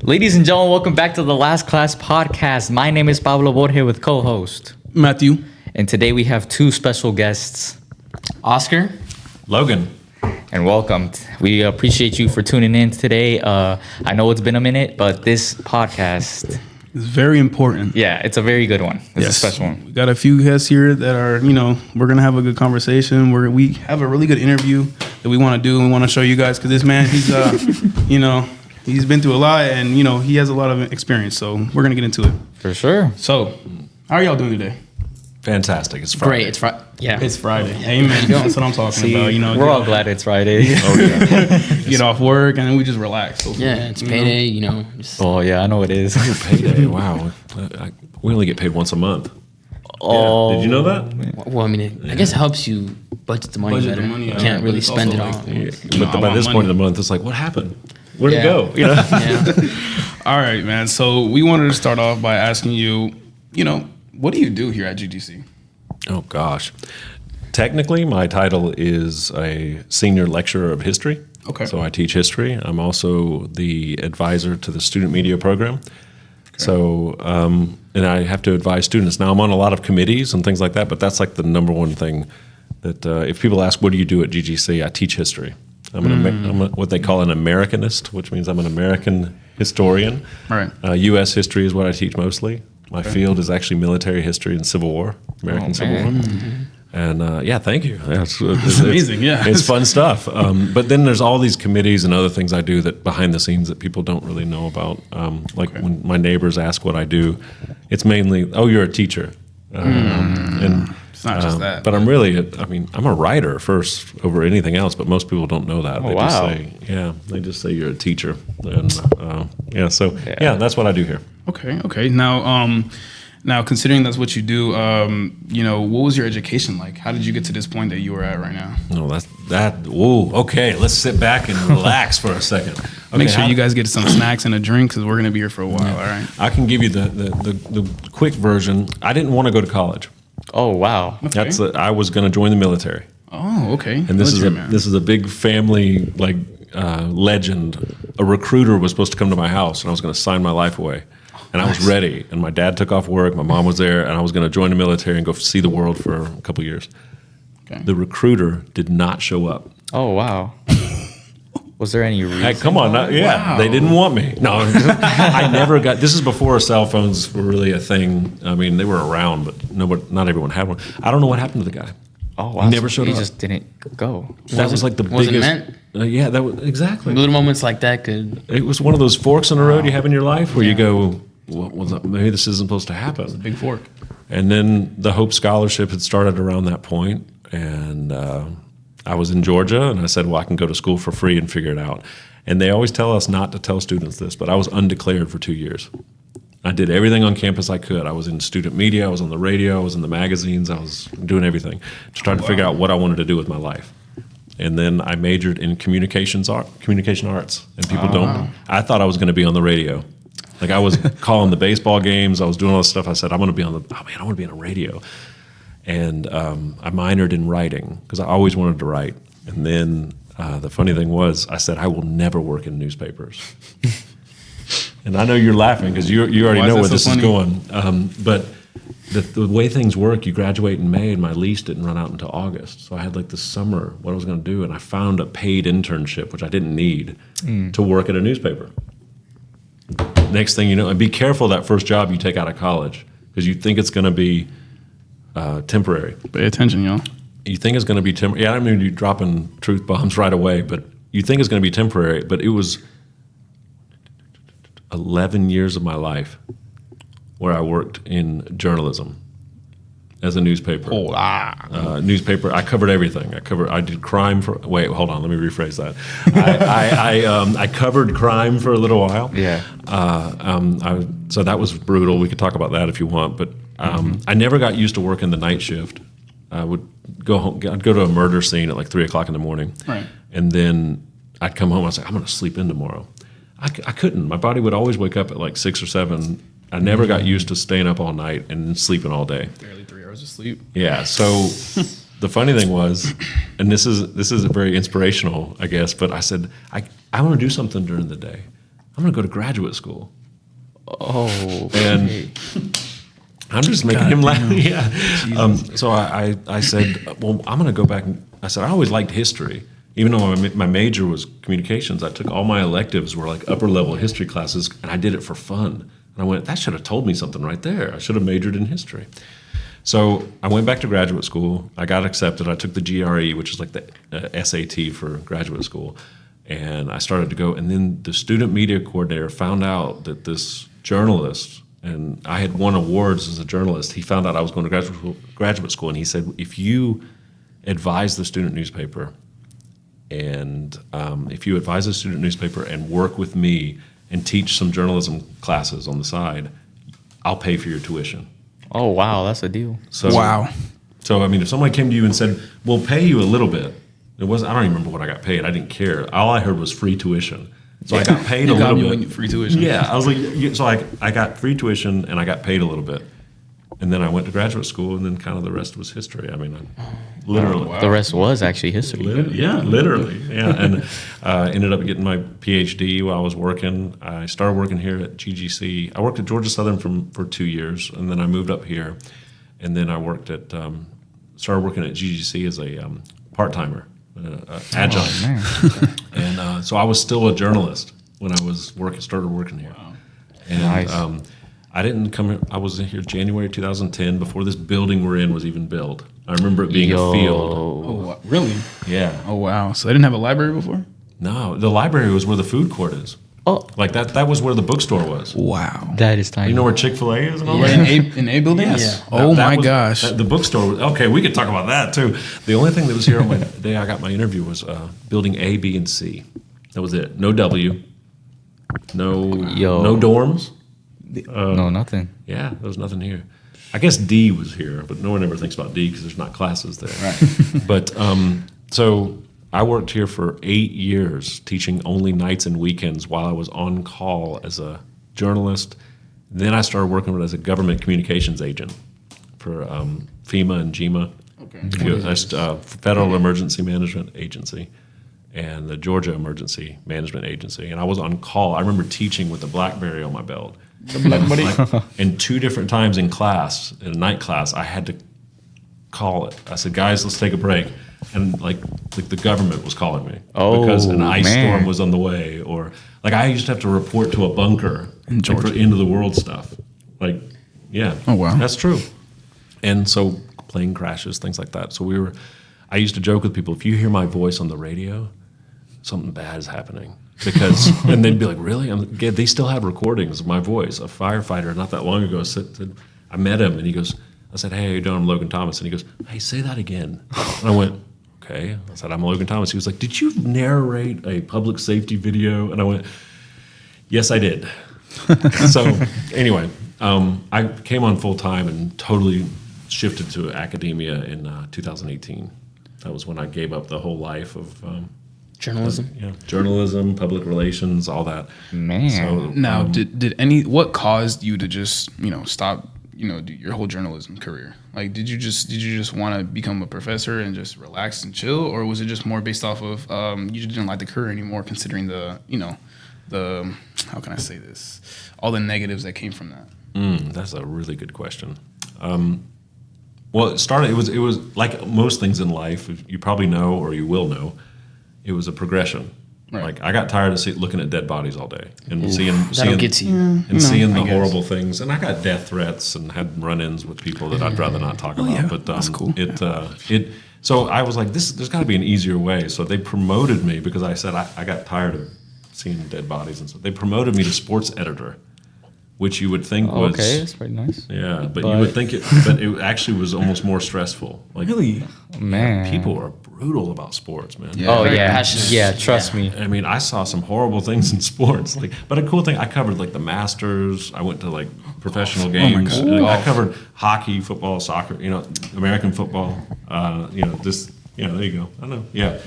Ladies and gentlemen, welcome back to the Last Class Podcast. My name is Pablo Borges with co-host Matthew. And today we have two special guests, Oscar. Logan. And welcome. We appreciate you for tuning in today. I know it's been a minute, but this podcast, It's very important. yeah, it's a very good one. It's a special one. We got a few guests here that are, we're going to have a good conversation. We have a really good interview that we want to do and we want to show you guys because this man, he's, he's been through a lot and, he has a lot of experience. So we're going to get into it. For sure. So how are y'all doing today? Fantastic. It's Friday. Great. It's Friday. Yeah. It's Friday. Amen. That's what I'm talking about. We're all glad it's Friday. Oh, yeah. Get off work and then we just relax. So, Yeah, it's payday, just Oh, yeah, I know it is. Payday. Wow. We only get paid once a month. Oh, Did you know that? well, I mean, I guess it helps you budget the money Budget better. the money, You yeah. can't But really it's spend it also all. like- But by this point of the month, it's like, what happened? Where'd it Yeah. go? Yeah. All right, man. So we wanted to start off by asking you, what do you do here at GGC? Oh, gosh. Technically, my title is a senior lecturer of history. Okay. So I teach history. I'm also the advisor to the student media program. So, and I have to advise students. Now, I'm on a lot of committees and things like that, but that's like the number one thing that if people ask, what do you do at GGC? I teach history. I'm what they call an Americanist, which means I'm an American historian. Right. U.S. history is what I teach mostly. My field is actually military history and Civil War, American Civil War. And thank you. Yeah, it's amazing, yeah. It's fun stuff. But then there's all these committees and other things I do that behind the scenes that people don't really know about. When my neighbors ask what I do, it's mainly, oh, you're a teacher. And It's not just that. But I'm really, I'm a writer first over anything else, but most people don't know that. They just wow. say, they just say you're a teacher. And that's what I do here. Okay. Now considering that's what you do, what was your education like? How did you get to this point that you were at right now? No, whoa, okay, let's sit back and relax for a second. Okay, Make sure you guys get some snacks and a drink because we're going to be here for a while, all right? I can give you the quick version. I didn't want to go to college. Oh, wow. Okay. I was going to join the military. Oh, okay. And this is a big family legend. A recruiter was supposed to come to my house, and I was going to sign my life away. And I was ready. And my dad took off work. My mom was there, and I was going to join the military and go see the world for a couple years. Okay. The recruiter did not show up. Oh, wow. Was there any reason? Hey, come on, they didn't want me. No, I never got. This is before cell phones were really a thing. I mean, they were around, but not everyone had one. I don't know what happened to the guy. Oh, wow. He never showed He up. just didn't go. That was like the was it biggest. meant? That was exactly. Little moments like that could. It was one of those forks in the road you have in your life where you go, well, maybe this isn't supposed to happen. Big fork. And then the Hope Scholarship had started around that point, and I was in Georgia, and I said, well, I can go to school for free and figure it out. And they always tell us not to tell students this, but I was undeclared for 2 years. I did everything on campus I could. I was in student media, I was on the radio, I was in the magazines, I was doing everything to try to figure out what I wanted to do with my life. And then I majored in communication arts, and people don't. I thought I was going to be on the radio. Like I was calling the baseball games, I was doing all this stuff. I said, I want to be on the radio. And I minored in writing because I always wanted to write. And then the funny thing was, I said, I will never work in newspapers. And I know you're laughing because you already know where this is going. But the way things work, you graduate in May, and my lease didn't run out until August. So I had like this summer, what I was going to do, and I found a paid internship, which I didn't need, to work at a newspaper. Next thing you know, and be careful that first job you take out of college because you think it's going to be temporary. Pay attention, y'all. You think it's going to be temporary. Yeah, I mean, you're dropping truth bombs right away, but you think it's going to be temporary. But it was 11 years of my life where I worked in journalism as a newspaper. Newspaper. I covered everything. I did crime for. Wait, hold on. Let me rephrase that. I covered crime for a little while. Yeah. So that was brutal. We could talk about that if you want. But I never got used to working the night shift. I would go home. I'd go to a murder scene at like 3 o'clock in the morning. Right. And then I'd come home. I was like, I'm going to sleep in tomorrow. I couldn't. My body would always wake up at like 6 or 7. I never got used to staying up all night and sleeping all day. Barely 3 hours of sleep. Yeah. So the funny thing was, and this is very inspirational, I guess. But I said, I want to do something during the day. I'm going to go to graduate school. Oh. And I'm just making him laugh. Yeah. So I said, well, I'm going to go back. I said, I always liked history. Even though my major was communications, I took all my electives were like upper level history classes, and I did it for fun. And I went, that should have told me something right there. I should have majored in history. So I went back to graduate school. I got accepted. I took the GRE, which is like the SAT for graduate school. And I started to go. And then the student media coordinator found out that this journalist, and I had won awards as a journalist, he found out I was going to graduate school. And he said, if you advise the student newspaper, and if you advise the student newspaper and work with me and teach some journalism classes on the side, I'll pay for your tuition. Oh, wow. That's a deal. So, Wow. So, I mean, if somebody came to you and said, we'll pay you a little bit, I don't even remember what I got paid. I didn't care. All I heard was free tuition. So I got paid a You got little me bit. with free tuition. Yeah, I was like, so I got free tuition and I got paid a little bit. And then I went to graduate school, and then kind of the rest was history. I mean, literally. The rest was actually history. Literally. Yeah. And ended up getting my PhD while I was working. I started working here at GGC. I worked at Georgia Southern for 2 years, and then I moved up here. And then I worked at, started working at GGC as a part-timer, adjunct. Oh, man. And so I was still a journalist when I was started working here. Wow. And Nice. I didn't come here. I was here January 2010 before this building we're in was even built. I remember it being a field. Oh, wow. Really? Yeah. Oh, wow. So they didn't have a library before? No, the library was where the food court is. Oh, Like that was where the bookstore was. Wow. that is tiny. You know where Chick-fil-A is and all Right that? in A building? Yes. Oh, That my was- gosh. the bookstore was, okay, we could talk about that too. The only thing that was here on my day I got my interview was building A, B, and C. That was it. No W. No dorms. No, nothing. Yeah, there was nothing here. I guess D was here, but no one ever thinks about D because there's not classes there. Right. But so I worked here for 8 years, teaching only nights and weekends while I was on call as a journalist. Then I started working as a government communications agent for FEMA and GEMA, Federal Emergency Management Agency, and the Georgia Emergency Management Agency. And I was on call. I remember teaching with a BlackBerry on my belt. And 2 different times in class, in a night class, I had to call it. I said, guys, let's take a break. And like the government was calling me because an Oh, ice man. storm was on the way, or like I used to have to report to a bunker In like, Georgia. for end of the world stuff. Like, yeah. Oh, wow. That's true. And so plane crashes, things like that. So I used to joke with people, if you hear my voice on the radio, something bad is happening. Because, and they'd be like, really? Yeah, they still have recordings of my voice. A firefighter not that long ago said, I met him and he goes, I said, hey, how you doing? I'm Logan Thomas. And he goes, hey, say that again. And I went, okay. I said, I'm Logan Thomas. He was like, did you narrate a public safety video? And I went, yes, I did. So anyway, I came on full time and totally shifted to academia in 2018. That was when I gave up the whole life of Journalism. journalism, public relations, all that. Man. So, Now, what caused you to just, stop, do your whole journalism career? Like, did you just want to become a professor and just relax and chill, or was it just more based off of you just didn't like the career anymore, considering the how can I say this, all the negatives that came from that? that's a really good question. Well, it was like most things in life. You probably know, or you will know, it was a progression. Right. Like I got tired of looking at dead bodies all day and That'll seeing get to you. and seeing the I guess. horrible things. And I got death threats and had run-ins with people that I'd rather not talk about. yeah, But that's cool. So I was like, there's got to be an easier way. So they promoted me because I said I got tired of seeing dead bodies and so they promoted me to sports editor, which you would think was Okay, that's pretty nice. yeah, but you But- would think but it actually was almost more stressful. Like Man. people are brutal about sports, man. Yeah. Oh, Very yeah. passionate. Yeah, trust me. I mean, I saw some horrible things in sports. But a cool thing, I covered like the Masters. I went to like professional games. God. I covered hockey, football, soccer. American football. There you go. I know. Yeah.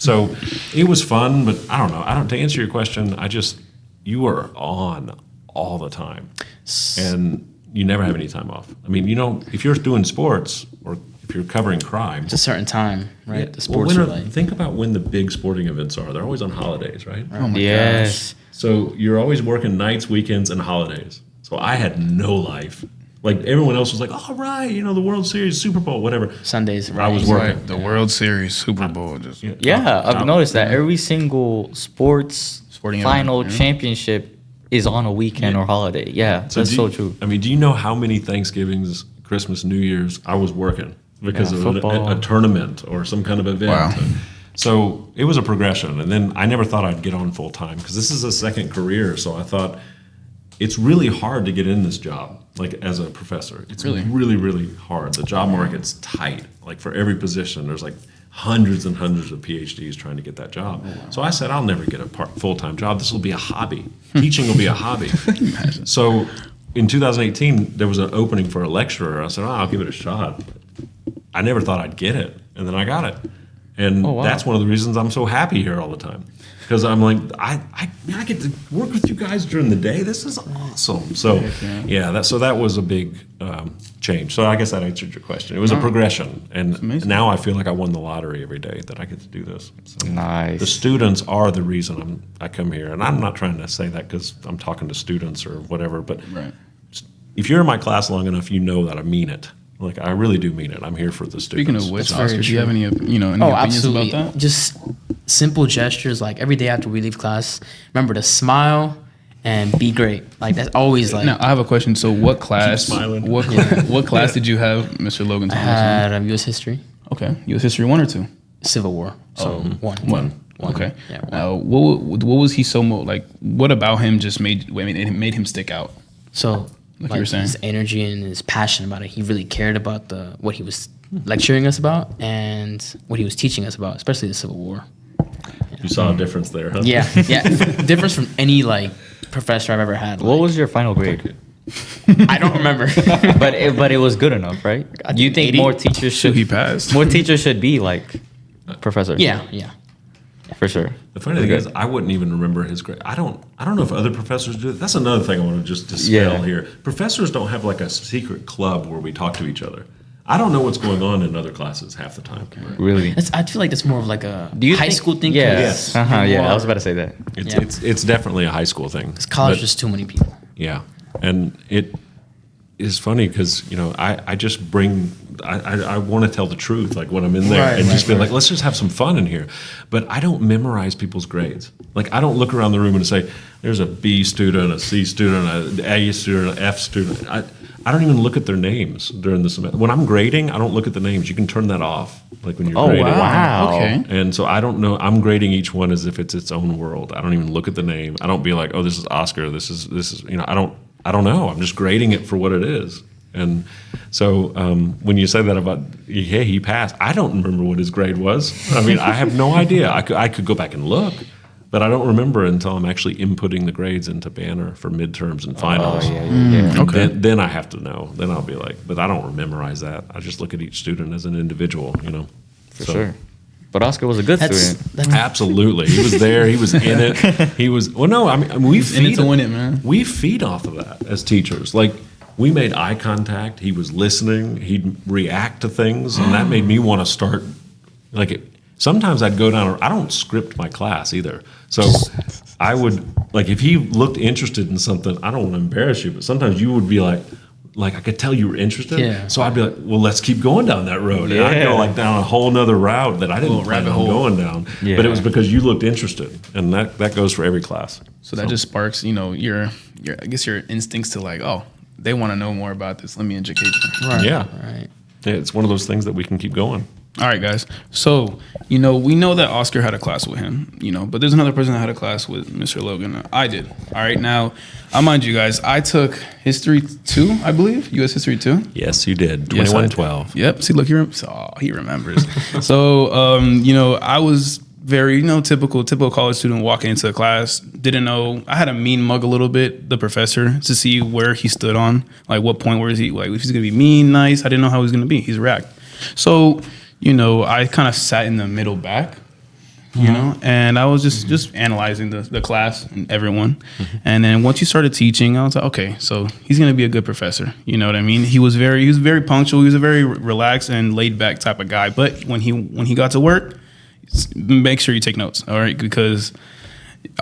So it was fun, but I don't know. To answer your question, you are on all the time, and you never have any time off. I mean, if you're doing sports or if you're covering crime, It's a certain time, right? yeah, The well, sports when are are- like. think about when the big sporting events are. They're always on holidays, right? Oh my Yes. So you're always working nights, weekends, and holidays. So I had no life. Like everyone else was like, all right, the World Series, Super Bowl, whatever. Sundays, I was right? working. Right, the World Series, Super Bowl, just Yeah, I've noticed that every single sports Sporting final event, yeah. championship is on a weekend or holiday. Yeah, that's so true. I mean, do you know how many Thanksgivings, Christmas, New Year's I was working because Yeah, of football. a tournament or some kind of event? Wow. So it was a progression. And then I never thought I'd get on full time because this is a second career. So I thought it's really hard to get in this job, like as a professor. It's Really? really, really hard. The job market's tight. Like for every position, there's like hundreds and hundreds of PhDs trying to get that job. So I said, I'll never get a full-time job. This will be a hobby. Teaching will be a hobby. So in 2018, there was an opening for a lecturer. I said, I'll give it a shot. I never thought I'd get it, and then I got it. And Oh, wow. that's one of the reasons I'm so happy here all the time. Because I'm like, I get to work with you guys during the day. This is awesome. So, yeah, that was a big change. So I guess that answered your question. It was a progression. And amazing. now I feel like I won the lottery every day that I get to do this. So Nice. the students are the reason I come here. And I'm not trying to say that because I'm talking to students or whatever. But right. if you're in my class long enough, you know that I mean it. Like, I really do mean it. I'm here for the students. Speaking of which, very Oscar, do you have any, any Oh, opinions absolutely. about that? Just simple gestures, like every day after we leave class, remember to smile and be great. Like that's always like. Now, I have a question. So, what class? smiling. What class did you have, Mr. Logan I Thomas? had U.S. history, Okay, U.S. History 1 or 2? Civil War. So one. One. One. Okay. Yeah, one. Now, what was he so like? What about him just made him stick out? So Like you were saying. his energy and his passion about it. He really cared about what he was lecturing us about and what he was teaching us about, especially the Civil War. You saw a difference there, huh? Yeah, yeah. Difference from any like professor I've ever had. What was your final grade? I don't remember. but it was good enough, right? Do you think 80? more teachers So should he passed. more teachers should be like professor? Yeah, yeah. for sure. The funny thing is, I wouldn't even remember his grade. I don't know if other professors do. That's another thing I want to just dispel Yeah. here. Professors don't have like a secret club where we talk to each other. I don't know what's going on in other classes half the time. Really? I feel like that's more of like a Do you high think- school thing. Yeah. 'cause Yes. you Yeah, I was are- about to say that. It's, Yeah. it's definitely a high school thing. It's college, But- just too many people. Yeah, and it is funny because I just bring I want to tell the truth like when I'm in there Right, and just right, be like, let's just have some fun in here. But I don't memorize people's grades. Like I don't look around the room and say, there's a B student, a C student, an A student, an F student. I don't even look at their names during the semester. When I'm grading, I don't look at the names. You can turn that off, like when you're Oh grading. wow. Okay. And so I don't know. I'm grading each one as if it's its own world. I don't even look at the name. I don't be like, oh, this is Oscar. This is I don't know. I'm just grading it for what it is. And so when you say that about, hey, he passed, I don't remember what his grade was. I mean, I have no idea. I could go back and look, but I don't remember until I'm actually inputting the grades into Banner for midterms and Oh finals. yeah. Okay. Then I have to know. Then I'll be like, but I don't memorize that. I just look at each student as an individual, For sure. But Oscar was a good student. That's Absolutely, he was there. He was in it. He was. Well, no, I mean, we in it feed to win it, man. We feed off of that as teachers. Like we made eye contact. He was listening. He'd react to things, and that made me want to start. Like sometimes I'd go down. I don't script my class either. So I would like if he looked interested in something. I don't want to embarrass you, but sometimes you would be like I could tell you were interested. Yeah. So I'd be like, well, let's keep going down that road. And I'd go Yeah. like down a whole nother route that I didn't Little plan rabbit on hole. going down. Yeah. But it was because you looked interested, and that goes for every class. So that just sparks, your I guess your instincts to like, oh, they want to know more about this. Let me educate them. right. Yeah. Right. Yeah, it's one of those things that we can keep going. All right, guys. So, we know that Oscar had a class with him, but there's another person that had a class with Mr. Logan. I did. All right. Now, I mind you guys, I took History 2, I believe, U.S. History 2. Yes, you did. Yes, I 21-12. Yep. See, look, he remembers. So, I was very, typical college student walking into the class. Didn't know. I had to mean mug a little bit the professor to see where he stood on, like what point where is he, like if he's gonna be mean, nice. I didn't know how he was gonna be. He's react. So, I kind of sat in the middle back. you know. And I was just analyzing the class and everyone. And then once you started teaching, I was like, okay, so he's gonna be a good professor. You know what I mean? He was very punctual. He was a very relaxed and laid back type of guy. But when he got to work, make sure you take notes, all right? Because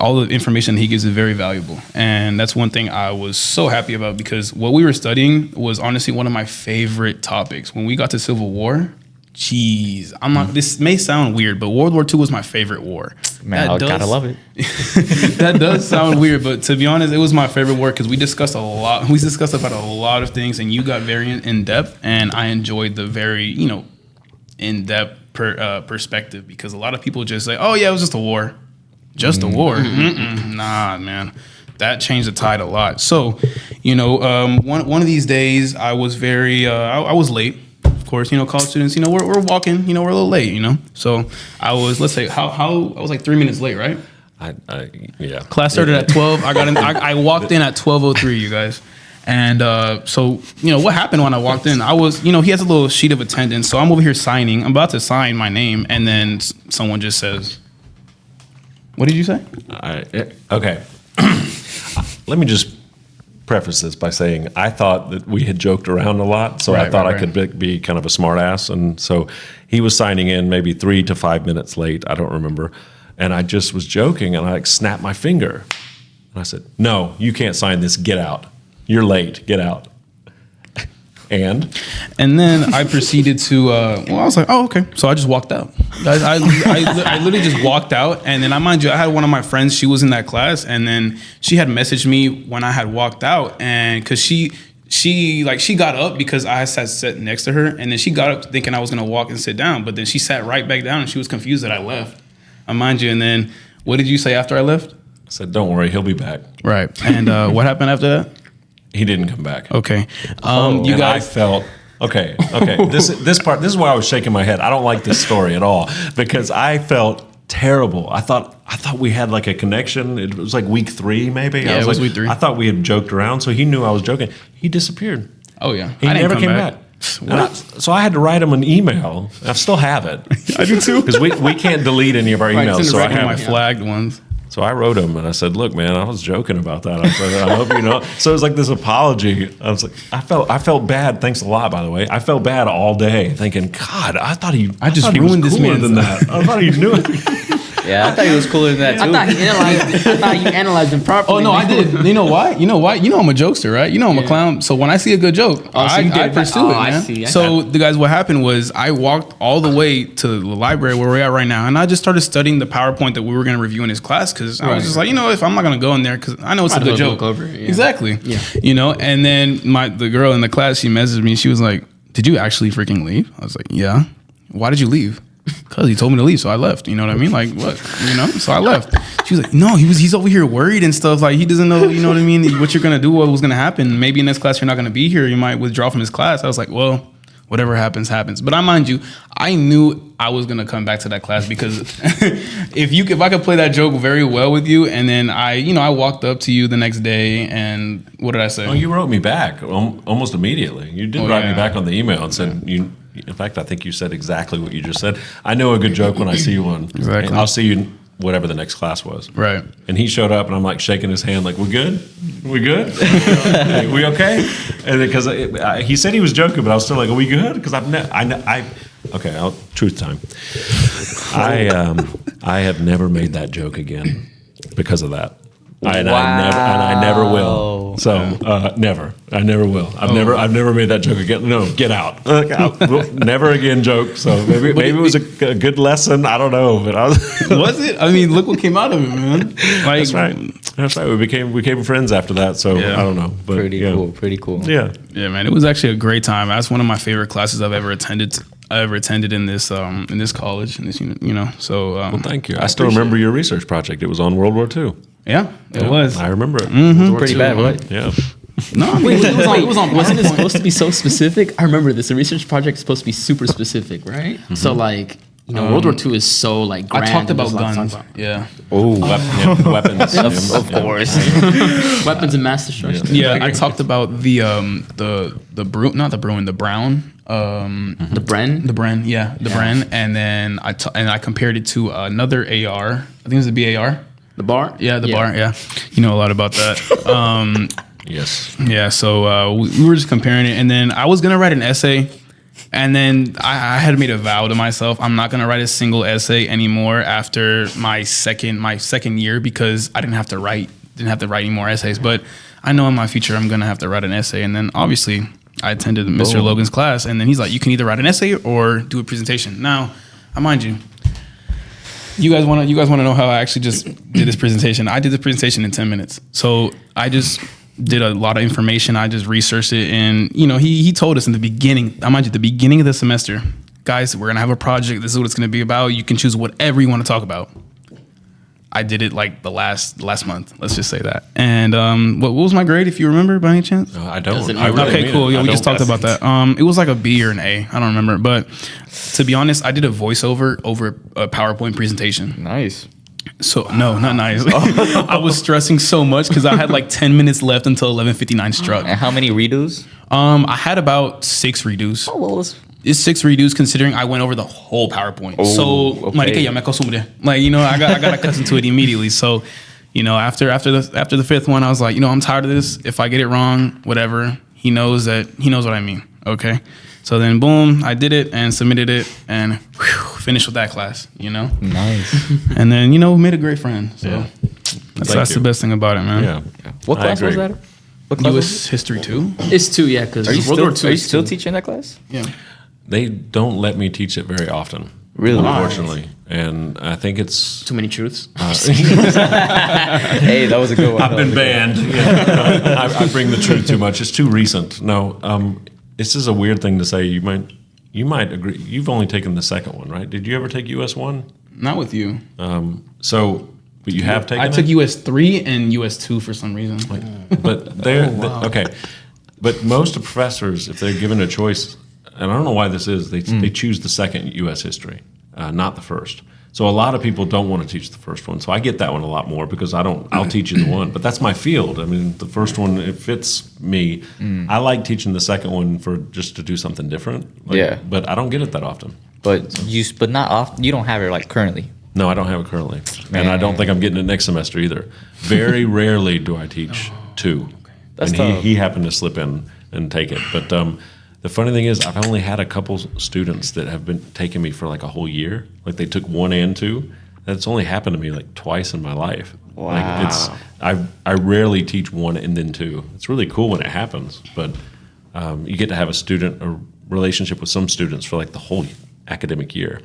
all the information he gives is very valuable. And that's one thing I was so happy about, because what we were studying was honestly one of my favorite topics. When we got to Civil War, geez, this may sound weird, but World War II was my favorite war. Man, I gotta love it. That does sound weird, but to be honest, it was my favorite war because we discussed a lot. We discussed about a lot of things, and you got very in depth, and I enjoyed the very, in depth perspective, because a lot of people just say, "Oh yeah, it was just a war." Just a war? Nah, man. That changed the tide a lot. So, one of these days I was I was late. Of course, college students, we're walking, we're a little late, So I was, let's say, I was like 3 minutes late, right? Yeah. Class started at 12. I walked in at 12:03, you guys. And so, what happened when I walked in? I was, he has a little sheet of attendance. So I'm over here signing. I'm about to sign my name. And then someone just says, "What did you say?" Okay. Let me just preface this by saying I thought that we had joked around a lot, so I thought I could be kind of a smart ass. And so he was signing in maybe 3 to 5 minutes late. I don't remember. And I just was joking, and I snapped my finger. And I said, "No, you can't sign this. Get out. You're late. Get out." And then I proceeded to, I was like, "Oh, okay." So I just walked out. I literally just walked out. And then mind you, I had one of my friends, she was in that class. And then she had messaged me when I had walked out. And because she got up because I sat next to her. And then she got up thinking I was going to walk and sit down. But then she sat right back down and she was confused that I left. Mind you. And then what did you say after I left? I said, "Don't worry, he'll be back." Right. And what happened after that? He didn't come back. Okay. You guys, I felt okay. This part. This is why I was shaking my head. I don't like this story at all because I felt terrible. I thought we had like a connection. It was like week 3, maybe. Yeah, it was week 3. I thought we had joked around, so he knew I was joking. He disappeared. Oh yeah. He never came back. So I had to write him an email. I still have it. I do too. Because we can't delete any of our emails. So I have my it. flagged ones. So I wrote him and I said, "Look, man, I was joking about that. I said, I hope you know." So it was like this apology. I was like, I felt bad. Thanks a lot, by the way. I felt bad all day, thinking, God, I thought he ruined this man than that. I thought he knew it. Yeah, I thought he was cooler than that too. I thought you analyzed him properly. Oh no, I did. You know why? You know I'm a jokester, right? I'm a clown. So when I see a good joke, I pursue it, man. I see. So the guys, what happened was I walked all the way to the library where we're at right now, and I just started studying the PowerPoint that we were going to review in his class because I was just like, if I'm not going to go in there because I know it's a good joke. Exactly. Yeah. And then the girl in the class, she messaged me. She was like, "Did you actually freaking leave?" I was like, "Yeah." "Why did you leave?" "Because he told me to leave, so I left." You know what I mean? Like, what? So I left. She was like, "No, he's over here worried and stuff. Like, he doesn't know, you know what I mean, what you're going to do, what was going to happen. Maybe in this class you're not going to be here. You might withdraw from his class." I was like, "Well, whatever happens, happens." But mind you, I knew I was going to come back to that class because if I could play that joke very well with you, and then I walked up to you the next day, and what did I say? Oh, you wrote me back almost immediately. You did write me back on the email and said you. In fact, I think you said exactly what you just said. I know a good joke when I see one. Exactly. I'll see you whatever the next class was. Right. And he showed up, and I'm like shaking his hand, like, "We good? We good? We okay?" And because he said he was joking, but I was still like, "Are we good?" Because truth time. I have never made that joke again because of that. I never will. So never. I never will. I've never made that joke again. No, get out. Never again joke. So maybe it was a good lesson. I don't know, but was it? I mean, look what came out of it, man. Like, That's right. We became friends after that. So I don't know. But, Pretty cool. Yeah. Yeah, man. It was actually a great time. That's one of my favorite classes I've ever attended. In this college, in this So well, thank you. I still remember your research project. It was on World War II. Yeah, it was. I remember it. Pretty bad, right? Yeah. No, I mean, it was on. Wasn't it supposed to be so specific? I remember this. The research project is supposed to be super specific, right? Mm-hmm. So like, World War II is so like grand. I talked about guns. Yeah. Oh, weapons. Of course. Weapons and mass destruction. Yeah, I talked about the not the Bruin, the Brown. The Bren. The Bren, yeah, the Bren, and then I compared it to another AR. I think it was the BAR. The bar. Yeah, the bar. Yeah, you know a lot about that. Yes. Yeah, so we were just comparing it, and then I was gonna write an essay, and then I had made a vow to myself: I'm not gonna write a single essay anymore after my second year, because I didn't have to write any more essays. But I know in my future I'm gonna have to write an essay, and then obviously I attended Mr. Logan's class, and then he's like, you can either write an essay or do a presentation. Now, mind you. You guys want to know how I actually just did this presentation? I did the presentation in 10 minutes. So I just did a lot of information. I just researched it, and he told us in the beginning. Mind you, at the beginning of the semester, guys, we're gonna have a project. This is what it's gonna be about. You can choose whatever you want to talk about. I did it like the last month. Let's just say that. And what was my grade, if you remember, by any chance? I don't. Doesn't I really Okay, mean cool. it. Yeah, I we just don't- talked about that. It was like a B or an A. I don't remember. But to be honest, I did a voiceover over a PowerPoint presentation. Nice. So no, not nice. I was stressing so much because I had like 10 minutes left until 11:59 struck. And how many redos? I had about 6 redos. It's 6 redos considering I went over the whole PowerPoint. So, okay. marica, ya me acostumbré. Like, I got accustomed to it immediately. So, after the 5th one, I was like, I'm tired of this. If I get it wrong, whatever. He knows what I mean. Okay. So then, boom, I did it and submitted it and finished with that class. Nice. And then, we made a great friend. So Yeah. that's Thank the you. best thing about it, man. Yeah. What I class was agree. that? What class was U.S. history too. It's 2, yeah, because it? World War II. Are you is still 2. teaching that class? Yeah. They don't let me teach it very often. Really? Unfortunately. And I think it's. Too many truths. Hey, that was a good one. I've been banned. Yeah. I bring the truth too much. It's too recent. No, this is a weird thing to say. You might agree. You've only taken the second one, right? Did you ever take US 1? Not with you. But you have taken I it? took US 3 and US 2 for some reason. But they're okay. But most of professors, if they're given a choice, and I don't know why this is, they choose the second U.S. history, not the first. So a lot of people don't want to teach the first one. So I get that one a lot more because I'll teach you the one. But that's my field. I mean, the first one, it fits me. I like teaching the second one for just to do something different. Yeah. But I don't get it that often. But not often. You don't have it like currently. No, I don't have it currently. And I don't think I'm getting it next semester either. Very rarely do I teach 2. That's and tough. he happened to slip in and take it. But the funny thing is, I've only had a couple students that have been taking me for like a whole year. Like they took 1 and 2. That's only happened to me like twice in my life. Wow. Like I rarely teach 1 and then 2. It's really cool when it happens, but you get to have a relationship with some students for like the whole academic year,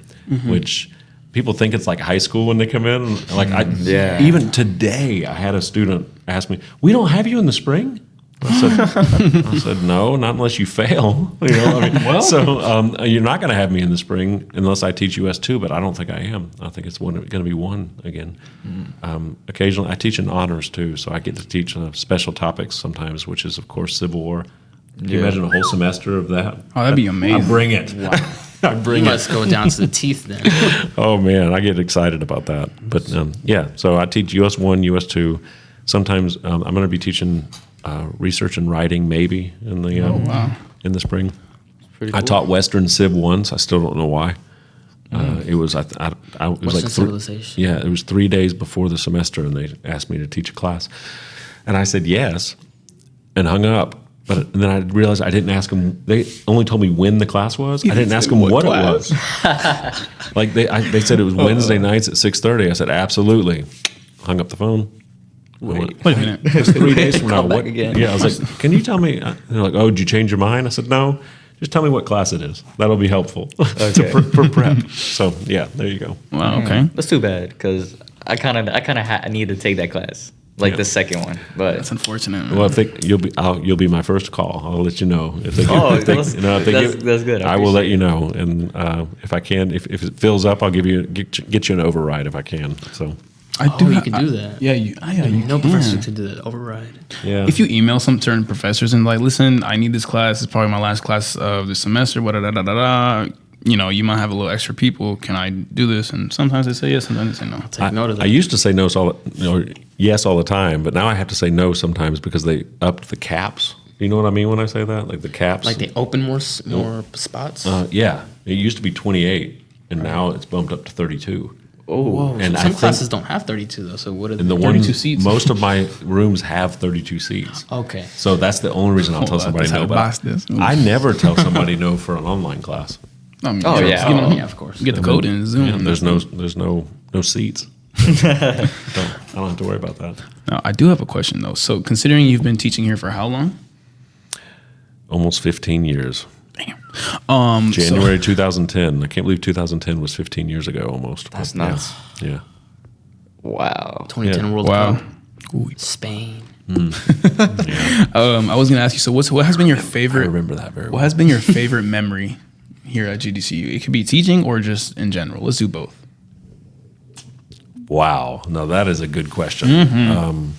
which people think it's like high school when they come in. Like Yeah. even today, I had a student ask me, "We don't have you in the spring?" I said, "No, not unless you fail." So you're not going to have me in the spring unless I teach US 2, but I don't think I am. I think it's going to be 1 again. Occasionally, I teach in honors too, so I get to teach special topics sometimes, which is of course Civil War. Can you imagine a whole semester of that? Oh, that'd be amazing. I bring it. I You bring it. must go down to the teeth then. Oh man, I get excited about that. But yeah, so I teach US 1, US 2. Sometimes I'm going to be teaching research and writing maybe in the in the spring. Pretty I cool. taught Western Civ once. I still don't know why. It was it was Western like civilization. Yeah, it was 3 days before the semester, and they asked me to teach a class, and I said yes, and hung up. But then I realized I didn't ask them. They only told me when the class was. I didn't ask them what it was. Like they said it was Wednesday nights at 6:30. I said absolutely. Hung up the phone. Wait a minute. It's 3 days from now. Come back What? again. Yeah, I was like, can you tell me? And they're like, oh, did you change your mind? I said, no. Just tell me what class it is. That'll be helpful for prep. So yeah, there you go. Wow, okay. That's too bad because I kind of need to take that class, like Yeah. the second one. But That's unfortunate. Man. Well, if they, you'll be my first call. I'll let you know if they. Oh, if they- that's- if they that's good. I I will let appreciate you know, and if I can, if it fills up, I'll get you an override if I can. So I do. you can do that. Yeah, you No can. professor can do that. Override. yeah, If you email some certain professors and like, listen, I need this class. It's probably my last class of the semester. You might have a little extra people. Can I do this? And sometimes they say yes, sometimes they say no. Take note of that. I used to say no, yes all the time, but now I have to say no sometimes because they upped the caps You know what I mean when I say that? Like the caps? Like they open more spots. Yeah. It used to be 28, and now it's bumped up to 32. Whoa. and So I some think- classes don't have 32 though. So what are And the 32 ones, seats. most of my rooms have 32 seats. Okay. So that's the only reason I'll tell Oh, somebody that's how no. to But boss this. I never tell somebody no for an online class. I mean, Oh, you know, yeah. you know, Yeah, of course. Get the code in Zoom. Yeah, there's no seats. I don't have to worry about that. Now, I do have a question though. So considering you've been teaching here for how long? Almost 15 years. Damn. January 2010. I can't believe 2010 was 15 years ago almost. That's But, yeah. nuts. Yeah. Wow. 2010 Yeah. World Wow. Cup. Spain. I was gonna ask you. So what has been your I favorite? remember that very What well. has been your favorite memory here at GDCU? It could be teaching or just in general. Let's do both. Wow. No, that is a good question.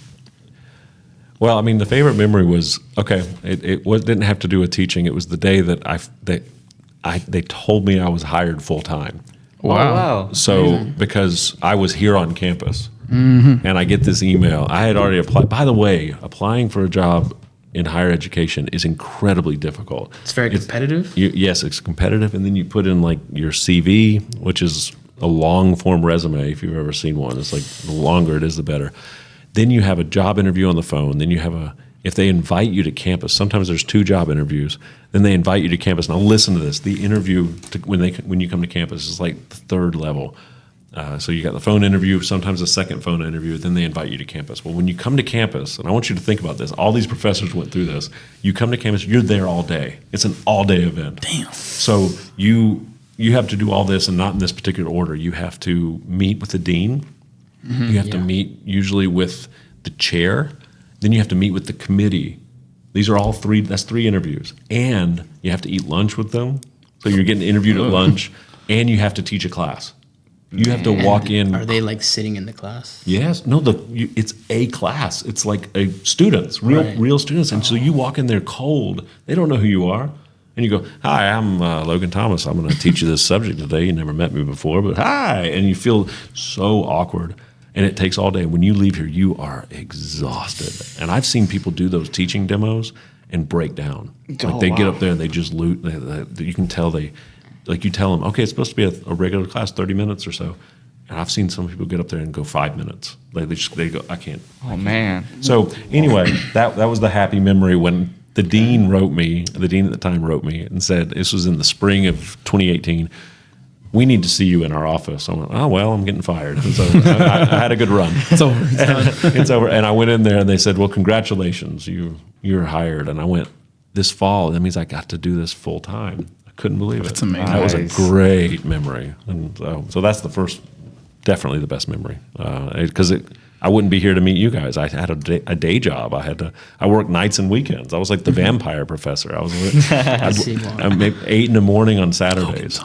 Well, I mean, the favorite memory was okay. Didn't have to do with teaching. It was the day that they told me I was hired full time. Wow. So because I was here on campus, and I get this email, I had already applied. By the way, applying for a job in higher education is incredibly difficult. It's very competitive. Yes, it's competitive, and then you put in like your CV, which is a long form resume. If you've ever seen one, it's like the longer it is, the better. Then you have a job interview on the phone. Then you have if they invite you to campus, sometimes there's 2 job interviews. Then they invite you to campus. Now listen to this: the interview when you come to campus is like the 3rd level. So you got the phone interview, sometimes a second phone interview, then they invite you to campus. Well, when you come to campus, and I want you to think about this, all these professors went through this. You come to campus, you're there all day. It's an all-day event. Damn. So you have to do all this, and not in this particular order. You have to meet with the dean. You have to meet usually with the chair. Then you have to meet with the committee. These are all 3. That's 3 interviews, and you have to eat lunch with them. So you're getting interviewed at lunch, and you have to teach a class. You have to walk in. Are they like sitting in the class? Yes. No, it's a class. It's like students, real students. And so you walk in there cold. They don't know who you are. And you go, hi, I'm Logan Thomas. I'm going to teach you this subject today. You never met me before, but hi. And you feel so awkward. And it takes all day. When you leave here, you are exhausted. And I've seen people do those teaching demos and break down. Like they get up there and they just loot. You can tell you tell them, okay, it's supposed to be a regular class, 30 minutes or so. And I've seen some people get up there and go 5 minutes. Like they go, I can't. Oh man. So anyway, that was the happy memory when the dean wrote me. The dean at the time wrote me and said, this was in the spring of 2018. We need to see you in our office. I went, oh well, I'm getting fired. And so I had a good run. It's over. It's done. It's over. And I went in there and they said, well, congratulations, you're hired. And I went, this fall, that means I got to do this full time. I couldn't believe it. That's amazing. That was a Nice. great memory. And so that's the first, definitely the best memory. Because I wouldn't be here to meet you guys. I had a day job. I worked nights and weekends. I was like the vampire professor. I was maybe 8 in the morning on Saturdays.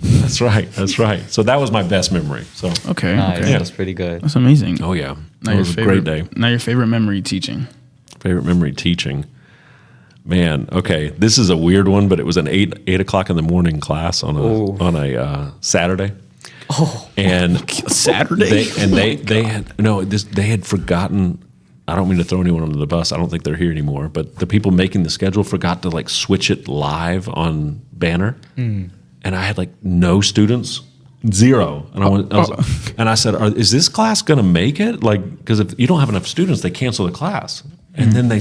That's right. That's right. So that was my best memory. So Okay. Nice. Okay. That's pretty good. That's amazing. oh yeah, Now it was a great day. Now your favorite memory teaching. Favorite memory teaching. Man, okay, this is a weird one, but it was an 8 o'clock in the morning class on a Saturday. Oh, And Saturday. they had forgotten. I don't mean to throw anyone under the bus. I don't think they're here anymore. But the people making the schedule forgot to like switch it live on Banner, and I had like no students, 0. And I said, "Is this class going to make it? Like, because if you don't have enough students, they cancel the class." And then they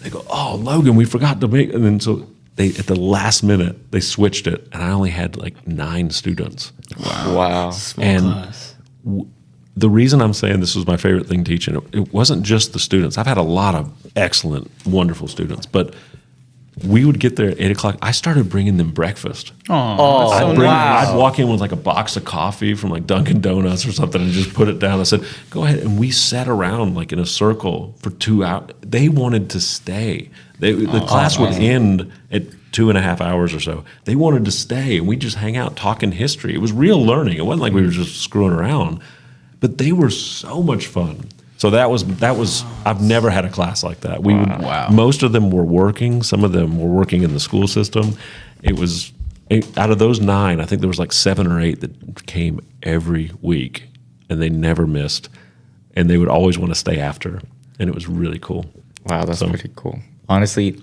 go, "Oh, Logan, we forgot to make." And then so they at the last minute they switched it, and I only had like 9 students. wow. Small And class. The reason I'm saying this was my favorite thing teaching, it wasn't just the students. I've had a lot of excellent, wonderful students, but we would get there at 8 o'clock. I started bringing them breakfast. Oh, I'd walk in with like a box of coffee from like Dunkin' Donuts or something and just put it down. I said, go ahead. And we sat around like in a circle for 2 hours. They wanted to stay. The class would end at 2.5 hours or so. They wanted to stay and we just hang out talking history. It was real learning. It wasn't like we were just screwing around, but they were so much fun. So that was I've never had a class like that. Most of them were working. Some of them were working in the school system. Out of those 9, I think there was like 7 or 8 that came every week, and they never missed. And they would always want to stay after, and it was really cool. Wow, that's So- pretty cool. honestly,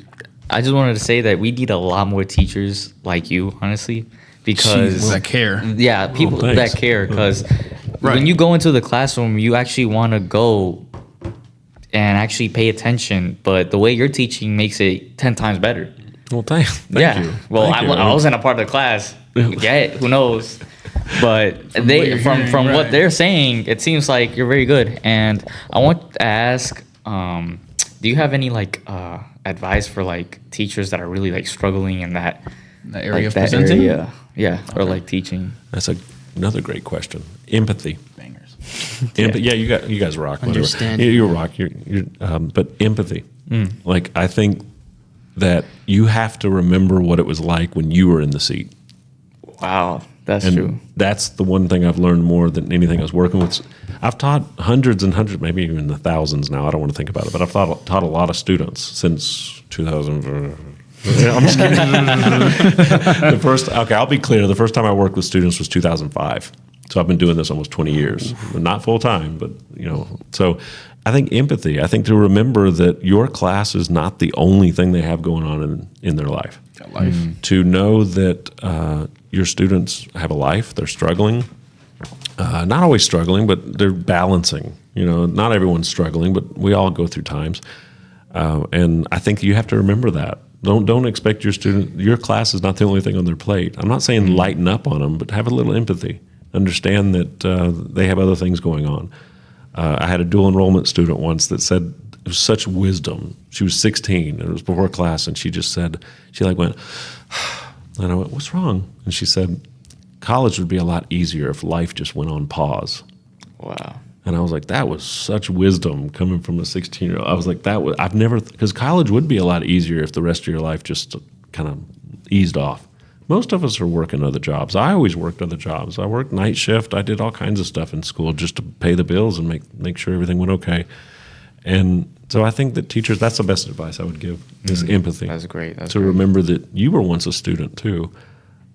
I just wanted to say that we need a lot more teachers like you, honestly, because Jesus, that care. Yeah, people thanks. that care. Because Right. when you go into the classroom, you actually want to go and actually pay attention. But the way you're teaching makes it 10 times better. Well, thank yeah. you. Well, Thank you. I wasn't a part of the class. Yeah, who knows? But they you're from hearing, what right. they're saying, it seems like you're very good. And I want to ask, do you have any like advice for like teachers that are really like struggling in that That area like, of that presenting? area? Yeah, or like teaching. That's another great question. Empathy. Bangers. Yeah, you guys rock. whatever. Understand. You rock. But empathy. Like I think that you have to remember what it was like when you were in the seat. Wow, that's And true. that's the one thing I've learned more than anything. I was working with. I've taught hundreds and hundreds, maybe even the thousands now. I don't want to think about it, but I've taught a lot of students since 2000. I'm just kidding. I'll be clear. The first time I worked with students was 2005. So I've been doing this almost 20 years, not full time, but So I think empathy. I think to remember that your class is not the only thing they have going on in their life. Got life. To know that your students have a life, they're struggling. Not always struggling, but they're balancing. Not everyone's struggling, but we all go through times. And I think you have to remember that. Don't expect your class is not the only thing on their plate. I'm not saying lighten up on them, but have a little empathy. Understand that they have other things going on. I had a dual enrollment student once that said it was such wisdom. She was 16, and it was before class, and she just said, she like went, and I went, what's wrong? And she said, college would be a lot easier if life just went on pause. Wow. And I was like, that was such wisdom coming from a 16-year-old. I was like, because college would be a lot easier if the rest of your life just kind of eased off. Most of us are working other jobs. I always worked other jobs. I worked night shift. I did all kinds of stuff in school just to pay the bills and make sure everything went okay. And so I think that teachers, that's the best advice I would give, is empathy. That's great. That's to great. remember that you were once a student too.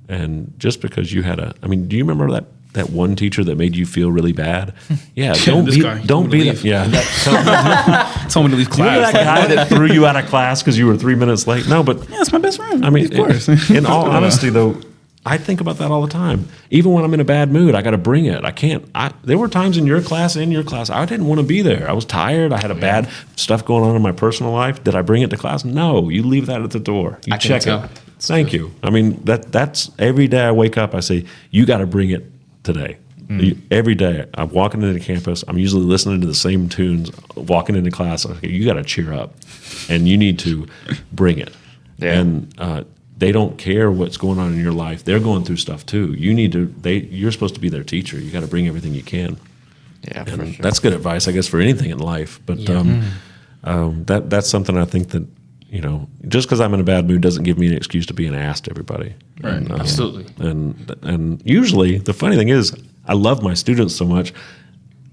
And just because you had do you remember that one teacher that made you feel really bad? Yeah, don't This guy, he told me to leave. Told me to leave Remember class. that guy that threw you out of class because you were 3 minutes late? No, but Yeah, it's my best friend. I mean, of course. in all honesty, though, I think about that all the time. Even when I'm in a bad mood, I got to bring it. I can't. There were times in your class, I didn't want to be there. I was tired. I had a bad stuff going on in my personal life. Did I bring it to class? No. You leave that at the door. You I can check tell. it. Thank you. I mean, that's every day I wake up, I say, you got to bring it today. Every day I'm walking into campus, I'm usually listening to the same tunes, walking into class. Okay, you got to cheer up, and you need to bring it. Yeah. And they don't care what's going on in your life. They're going through stuff too. You're supposed to be their teacher. You got to bring everything you can. Yeah, for And sure. that's good advice, I guess, for anything in life. But that's something I think that just because I'm in a bad mood doesn't give me an excuse to be an ass to everybody. Right. And, Absolutely. And usually the funny thing is, I love my students so much.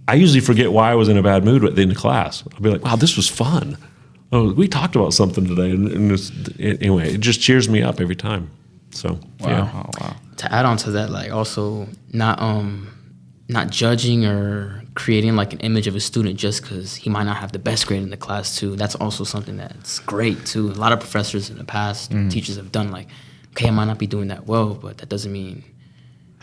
I usually forget why I was in a bad mood at the end of class. I'll be like, wow, this was fun. Oh, we talked about something today, anyway, it just cheers me up every time. So yeah. Oh, wow. To add on to that, like also not judging or creating like an image of a student just because he might not have the best grade in the class too. That's also something that's great too. A lot of professors in the past, teachers have done like, okay, I might not be doing that well, but that doesn't mean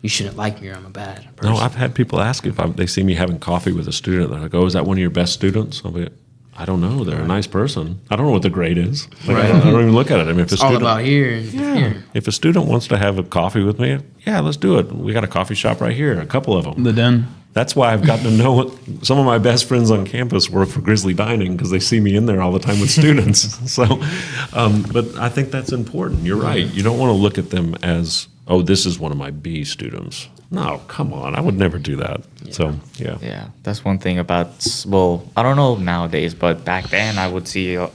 you shouldn't like me or I'm a bad person. No, I've had people ask if they see me having coffee with a student. They're like, "Oh, is that one of your best students?" I'll be, I don't know. They're a nice person. I don't know what the grade is. Like, I don't even look at it. I mean, if a It's all student, about here and here. if a student wants to have a coffee with me, yeah, let's do it. We got a coffee shop right here, a couple of them. The den. That's why I've gotten to know some of my best friends on campus work for Grizzly Dining because they see me in there all the time with students. So, but I think that's important. You're right. You don't want to look at them as, oh, this is one of my B students. No, come on. I would never do that. So, yeah. Yeah, that's one thing about, well, I don't know nowadays, but back then I would see a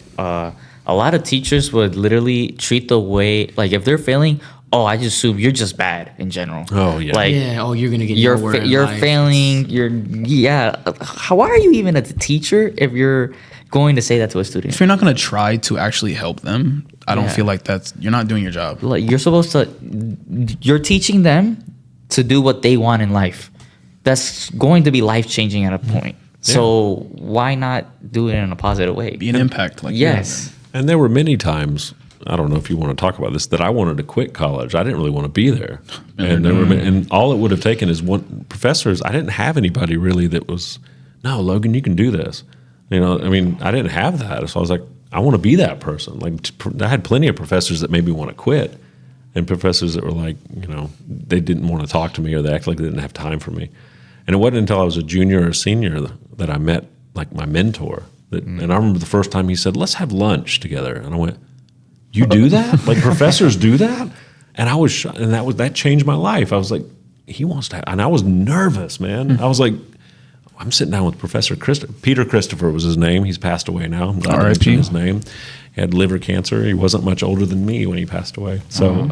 lot of teachers would literally treat the way, like if they're failing, oh, I just assume you're just bad in general. Oh, yeah. Like, Yeah, oh, you're gonna get you're nowhere in you're life. failing. Why are you even a teacher if you're going to say that to a student? If you're not going to try to actually help them, I don't Yeah. feel like you're not doing your job. Like you're teaching them to do what they want in life. That's going to be life changing at a point. So why not do it in a positive way? Be an impact. Like Yes. And there were many times, I don't know if you want to talk about this, that I wanted to quit college. I didn't really want to be there. And there were, and all it would have taken is one professors. I didn't have anybody really that was, no, Logan, you can do this. You know, I mean, I didn't have that. So I was like, I want to be that person. Like, I had plenty of professors that made me want to quit, and professors that were like, you know, they didn't want to talk to me, or they acted like they didn't have time for me. And it wasn't until I was a junior or senior that I met like my mentor. And I remember the first time he said, "Let's have lunch together," and I went, "You do that? Like professors do that?" And I was shocked, and that changed my life. I was like, he wants to, and I was nervous, man. I was like, I'm sitting down with Professor Peter Christopher was his name. He's passed away now. I'm glad to mention his name. He had liver cancer. He wasn't much older than me when he passed away. So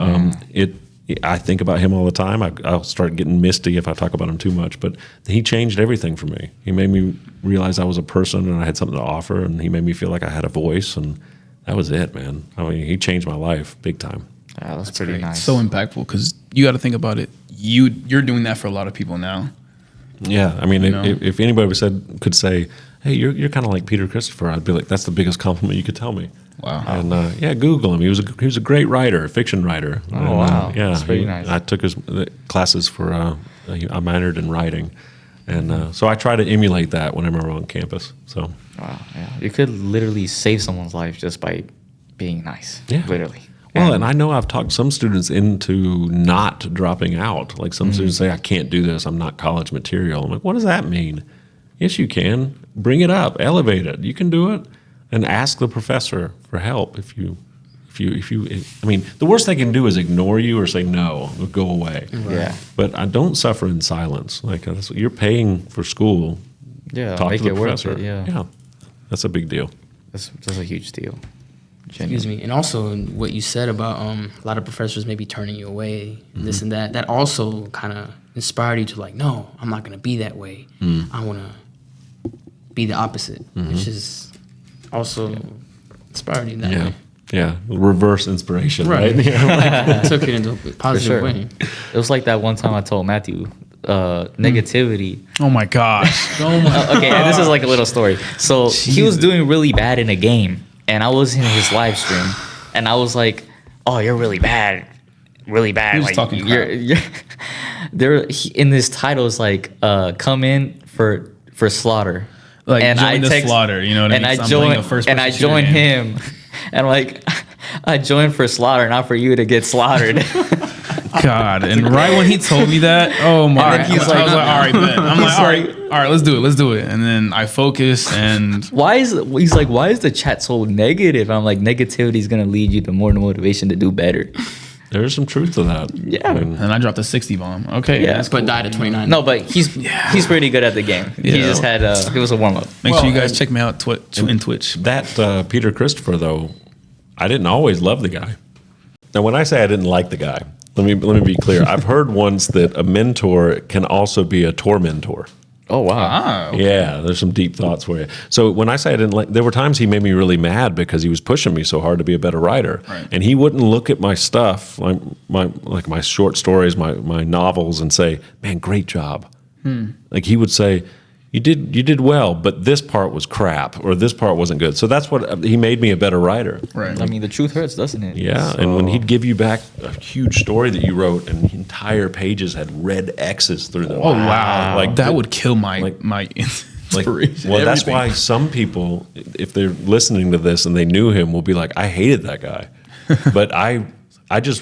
I think about him all the time. I'll start getting misty if I talk about him too much. But he changed everything for me. He made me realize I was a person and I had something to offer, and he made me feel like I had a voice, and that was it, man. I mean, he changed my life big time. Yeah, that's pretty nice. So impactful, because you got to think about it. You're doing that for a lot of people now. Yeah, I mean, if anybody could say, "Hey, you're kind of like Peter Christopher," I'd be like, "That's the biggest compliment you could tell me." Wow. And Google him. He was a great writer, a fiction writer. Oh, And, wow. yeah, That's pretty nice. I took his classes for. I minored in writing, and so I try to emulate that whenever I'm on campus. So Wow, yeah. You could literally save someone's life just by being nice. Yeah. Literally. well, and I know I've talked some students into not dropping out. Like some students say, "I can't do this. I'm not college material." I'm like, "What does that mean?" Yes, you can. Bring it up, elevate it. You can do it, and ask the professor for help if you. I mean, the worst they can do is ignore you or say no, or go away. Yeah. But I don't suffer in silence. Like you're paying for school. Yeah, Talk make to the it worth professor. it. Yeah. That's a big deal. That's a huge deal. Excuse me. And also what you said about a lot of professors maybe turning you away, this and that, that also kind of inspired you to like, no, I'm not going to be that way. I want to be the opposite, which is also inspired you that Yeah. way. Yeah. Reverse inspiration, right? Took it into a positive sure. way. It was like that one time I told Matthew, negativity. Oh my gosh. Okay, and this is like a little story. So he was doing really bad in a game, and I was in his live stream, and I was like, "Oh, you're really bad, really bad." He was Like talking you're there in this title is like, "Come in for slaughter." Like, join the slaughter, you know what I mean? And 'Cause I'm playing a and I first-person shooter joined game. him, and like, I joined for slaughter, not for you to get slaughtered. God, and right when he told me that, oh my! then he's I was like- like, all right, man. I'm He's like, all right, let's do it. And then I focused, and Why is the chat so negative? I'm like, negativity is gonna lead you to more motivation to do better. There's some truth to that. Yeah. and I dropped a 60 bomb. Okay, Yeah. that's But cool. died at 29. No, but he's pretty good at the game. He Yeah. just had it was a warm up. Make sure you guys and- check me out in Twitch. That Peter Christopher, though, I didn't always love the guy. Now, when I say I didn't like the guy, let me be clear. I've heard once that a mentor can also be a tormentor. Oh wow. Ah, okay. Yeah, there's some deep thoughts for you. So when I say I didn't like, there were times he made me really mad because he was pushing me so hard to be a better writer, Right. and he wouldn't look at my stuff, like my short stories, my novels, and say, "Man, great job." Like he would say, "You did well, but this part was crap, or this part wasn't good." So that's what he made me a better writer. Right. I mean, the truth hurts, doesn't it? Yeah, So- and when he'd give you back a huge story that you wrote, and entire pages had red X's through them. Oh wow! Like that the- would kill my like- inspiration. Well, that's everything. why some people, if they're listening to this and they knew him, will be like, "I hated that guy," but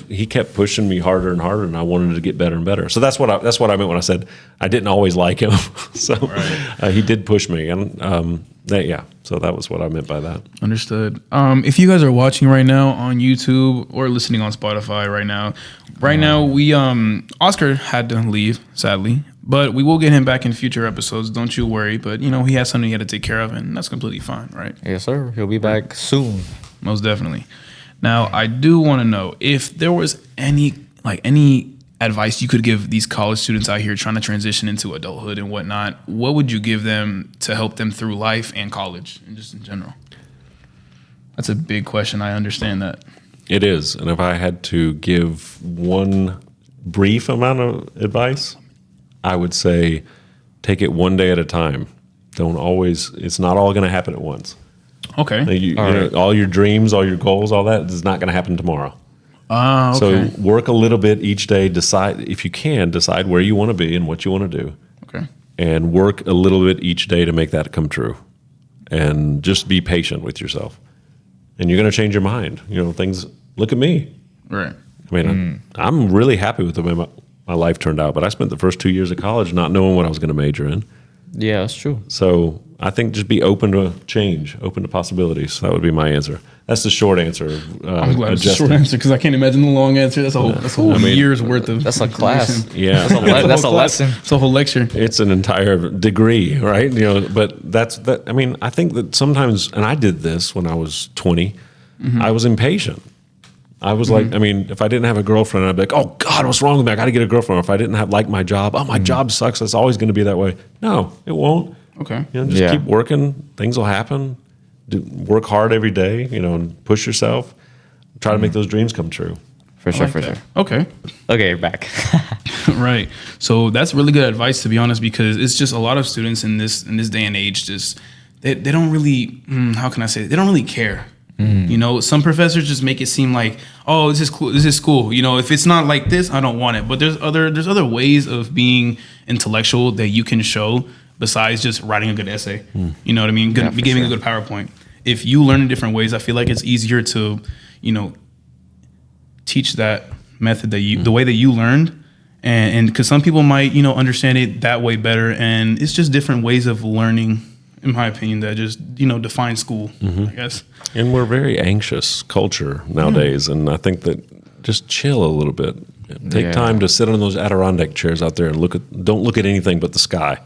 he kept pushing me harder and harder, and I wanted to get better and better. So that's what I meant when I said I didn't always like him. So he did push me, and so that was what I meant by that. Understood. If you guys are watching right now on YouTube or listening on Spotify right now, we Oscar had to leave, sadly, but we will get him back in future episodes. Don't you worry. But he has something he had to take care of, and that's completely fine, right? Yes, sir. He'll be back soon. Most definitely. Now, I do want to know if there was any advice you could give these college students out here trying to transition into adulthood and whatnot. What would you give them to help them through life and college and just in general? That's a big question. I understand that. It is, and if I had to give one brief amount of advice, I would say take it one day at a time. It's not all going to happen at once. Okay. All your dreams, all your goals, all that is not going to happen tomorrow. Ah, okay. So work a little bit each day. Decide, if you can, decide where you want to be and what you want to do, Okay. and work a little bit each day to make that come true. And just be patient with yourself. And you're going to change your mind. Things. Look at me. Right. I mean, I'm really happy with the way my life turned out. But I spent the first 2 years of college not knowing what I was going to major in. Yeah, that's true. So I think just be open to change, open to possibilities. That would be my answer. That's the short answer. I'm glad it's a short answer because I can't imagine the long answer. That's a whole year's worth of. That's a class. information. Yeah, That's a lesson. It's a whole lecture. it's an entire degree, right? But that's that. I mean, I think that sometimes, and I did this when I was 20. I was impatient. I was like, I mean, if I didn't have a girlfriend, I'd be like, oh God, what's wrong with me? I got to get a girlfriend. Or if I didn't like my job, my job sucks. It's always going to be that way. No, it won't. Okay. Just Yeah. keep working. Things will happen. Work hard every day. And push yourself. Try to make those dreams come true. For sure, Like for that. sure. Okay. Okay, you're back. Right. So that's really good advice, to be honest, because it's just a lot of students in this day and age just they don't really how can I say it? They don't really care. Some professors just make it seem like, oh, this is cool. This is school. If it's not like this, I don't want it. But there's other ways of being intellectual that you can show besides just writing a good essay. You know what I mean? Yeah, for Giving sure. a good PowerPoint. If you learn in different ways, I feel like it's easier to, teach that method that the way that you learned, and because some people might understand it that way better, and it's just different ways of learning, in my opinion, that just define school, I guess. And we're a very anxious culture nowadays, and I think that just chill a little bit. Take Yeah. time to sit on those Adirondack chairs out there and don't look at anything but the sky.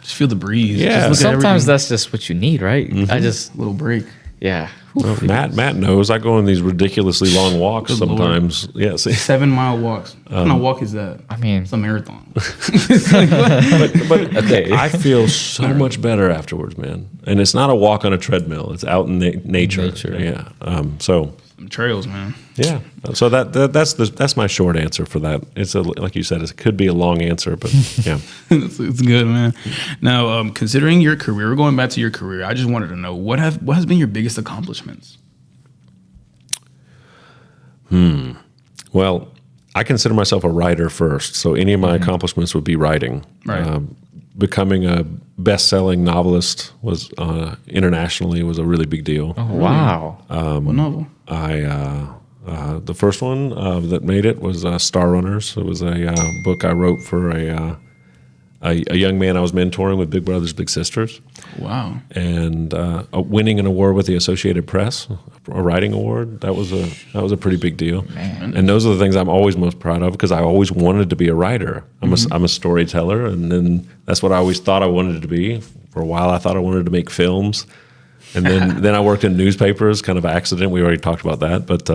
Just feel the breeze. Yeah. Just look at Sometimes everything. that's just what you need, right? I just, Little break. yeah. Well, Matt knows I go on these ridiculously long walks Good Lord. sometimes. Yeah, see, 7-mile walks. What kind of walk is that? I mean, It's a marathon. but Okay. I feel so much better afterwards, man. And it's not a walk on a treadmill; it's out in nature. Nature. Yeah. So Some trails, man. yeah. So that's my short answer for that. It's like you said, it could be a long answer, but yeah. It's good, man. Now, considering your career, we're going back to your career. I just wanted to know what has been your biggest accomplishments? Well, I consider myself a writer first, so any of my accomplishments would be writing. Right. Becoming a best-selling novelist was internationally was a really big deal. oh, wow. What novel? The first one that made it was Star Runners. It was a book I wrote for a young man I was mentoring with Big Brothers Big Sisters, Wow. and winning an award with the Associated Press, a writing award. That was a pretty big deal. Man. And those are the things I'm always most proud of because I always wanted to be a writer. I'm a storyteller, and then that's what I always thought I wanted to be. For a while, I thought I wanted to make films. And then I worked in newspapers, kind of accident. We already talked about that. But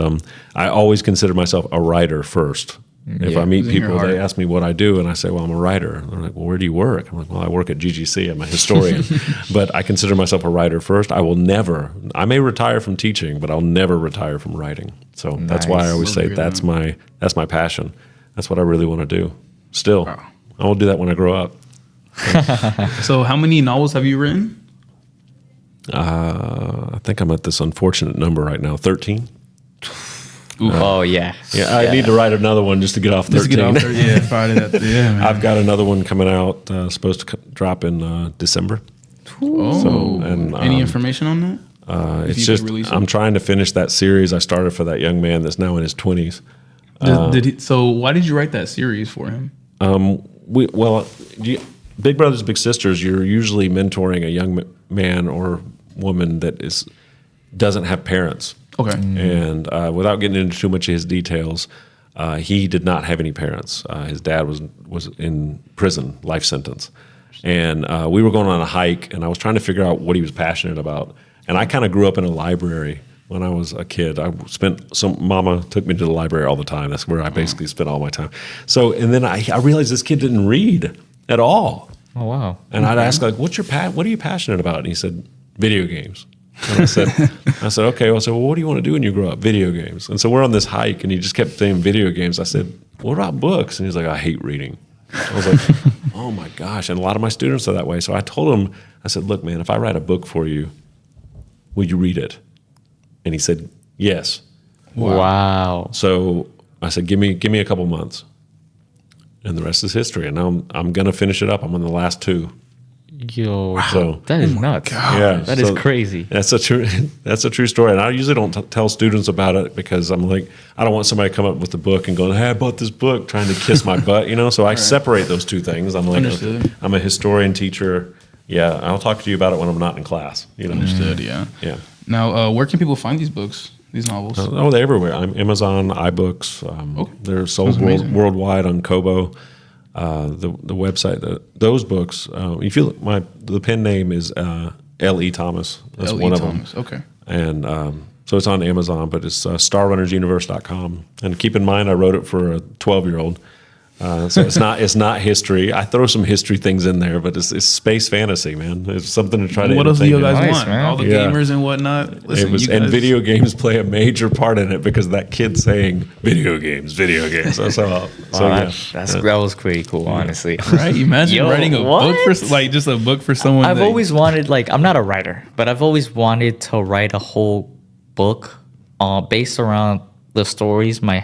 I always consider myself a writer first. If Yeah. I meet It's in your people, they heart. ask me what I do, and I say, well, I'm a writer. They're like, well, where do you work? I'm like, well, I work at GGC. I'm a historian. But I consider myself a writer first. I may retire from teaching, but I'll never retire from writing. So that's why I Nice. always Love say to hear that's my passion. That's what I really want to do. Still, Wow. I will do that when I grow up. So, how many novels have you written? I think I'm at this unfortunate number right now, 13. Oh, yeah. Yeah, I need to write another one just to get off 13. Just get off there. Yeah, Friday. Yeah, man. I've got another one coming out, supposed to drop in December. Oh, So, and, any information on that? If It's you just could release it. I'm trying to finish that series I started for that young man that's now in his 20s. So, why did you write that series for him? Big Brothers Big Sisters, you're usually mentoring a young man or woman that doesn't have parents. Okay. And without getting into too much of his details, he did not have any parents. His dad was in prison, life sentence. And we were going on a hike, and I was trying to figure out what he was passionate about. And I kind of grew up in a library when I was a kid. Mama took me to the library all the time. That's where I basically spent all my time. So, and then I realized this kid didn't read at all. Oh, wow. And I'd ask, like, what are you passionate about? And he said, video games. And I said, okay. Well, I said, well, what do you want to do when you grow up? Video games. And so we're on this hike, and he just kept saying video games. I said, what about books? And he's like, I hate reading. I was like, oh my gosh. And a lot of my students are that way. So I told him, I said, look, man, if I write a book for you, will you read it? And he said, yes. Wow. So I said, give me a couple months. And the rest is history. And now I'm going to finish it up. I'm on the last 2. Yo, So that is nuts. yeah, That is so crazy. That's a true story. And I usually don't tell students about it because I'm like, I don't want somebody to come up with a book and go, hey, I bought this book, trying to kiss my butt, So I separate those two things. I'm like, Understood. I'm a historian teacher. Yeah, I'll talk to you about it when I'm not in class. Understood. Yeah. Yeah. Now, where can people find these books, these novels? Oh, they're everywhere. I'm Amazon, iBooks. They're sold worldwide on Kobo. The website, those books. If you look, the pen name is L.E. Thomas. That's L.E. one of Thomas. them. Okay. And so it's on Amazon, but it's StarRunnersUniverse.com. And keep in mind, I wrote it for a 12-year-old. So it's not history. I throw some history things in there, but it's space fantasy, man. It's something to try to. What else do you entertain guys Nice, want? man. All the Yeah. gamers and whatnot. Listen, and video games play a major part in it because of that kid saying video games. So yeah. That was pretty cool, honestly. Right? Imagine Yo, writing a what? book just a book for someone. I've that- always wanted, I'm not a writer, but I've always wanted to write a whole book based around the stories my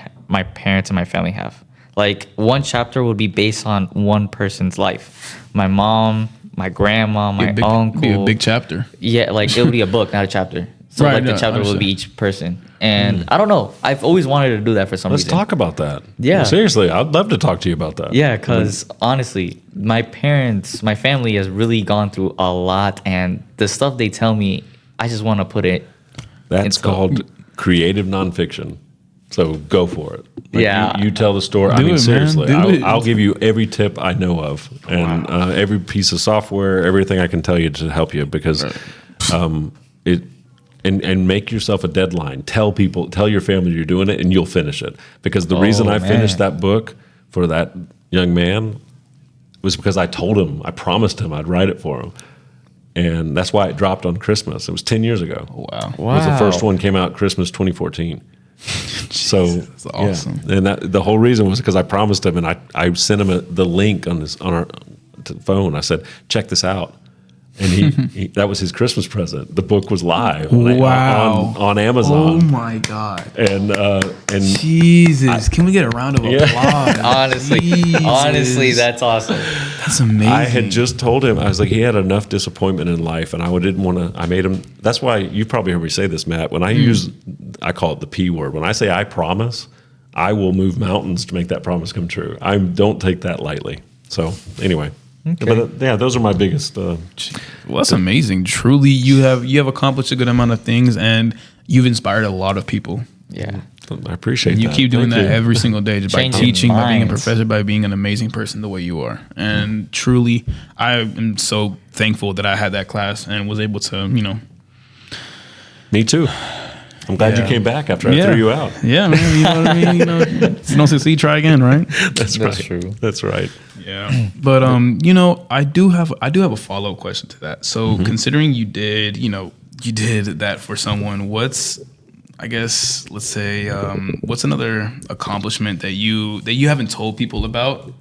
parents and my family have. Like, one chapter would be based on one person's life. My mom, my grandma, my uncle. Be a big chapter. Yeah, it would be a book, not a chapter. So Right, the no, chapter would understand. be each person. And I don't know. I've always wanted to do that for some Let's reason. talk about that. Yeah. Seriously, I'd love to talk to you about that. Yeah, because honestly, my family has really gone through a lot, and the stuff they tell me, I just want to put it. That's It's called creative nonfiction. So go for it. Yeah. You tell the story. Do it, man. Seriously, Do it. I'll give you every tip I know of and every piece of software, everything I can tell you to help you because it. And make yourself a deadline. Tell your family you're doing it, and you'll finish it. Because the reason I finished that book for that young man was because I promised him I'd write it for him. And that's why it dropped on Christmas. It was 10 years ago. Wow. It was the first one came out Christmas 2014. So That's awesome. yeah. And the whole reason was because I promised him, and I sent him the link on our phone. I said, check this out. And he that was his Christmas present. The book was live Wow. on Oh Amazon. my God. And Jesus. Can we get a round of applause? Honestly, Jesus. that's awesome. That's amazing. I had just told him, I was like, he had enough disappointment in life, and I didn't want to. I made him. That's why you probably heard me say this, Matt. When I call it the P word. When I say I promise, I will move mountains to make that promise come true. I don't take that lightly. So anyway, but yeah, those are my biggest. Well, that's amazing. Truly, you have accomplished a good amount of things, and you've inspired a lot of people. Yeah. I appreciate You that. keep doing Thank that you. every single day, just by Changing teaching, by being a minds. professor, by being an amazing person the way you are. And truly, I am so thankful that I had that class and was able to, Me too. I'm glad you Yeah. came back after I threw you out. Yeah, man. You know what I mean? If you don't succeed, try again, right? That's right. true. That's right. Yeah. But I do have a follow-up question to that. So considering you did that for someone, what's let's say what's another accomplishment that you haven't told people about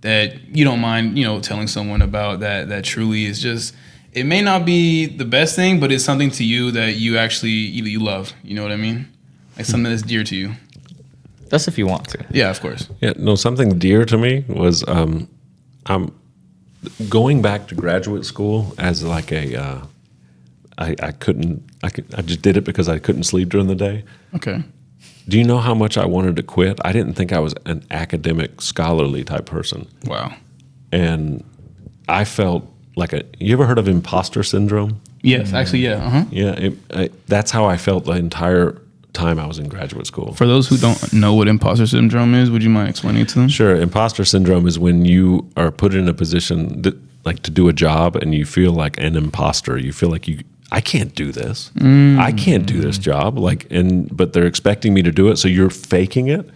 that you don't mind, telling someone about that truly is just, it may not be the best thing, but it's something to you that you actually you love. You know what I mean? Like something that's dear to you. That's if you want to. Yeah, of course. Yeah, no, something dear to me was I'm going back to graduate school as like a I just did it because I couldn't sleep during the day. Okay. Do you know how much I wanted to quit? I didn't think I was an academic, scholarly type person. Wow. And I felt like you ever heard of imposter syndrome? Yes, actually, yeah. Uh-huh. Yeah, that's how I felt the entire time I was in graduate school. For those who don't know what imposter syndrome is, would you mind explaining it to them? Sure. Imposter syndrome is when you are put in a position to do a job and you feel like an imposter. You feel like I can't do this. I can't do this job. But they're expecting me to do it, so you're faking it.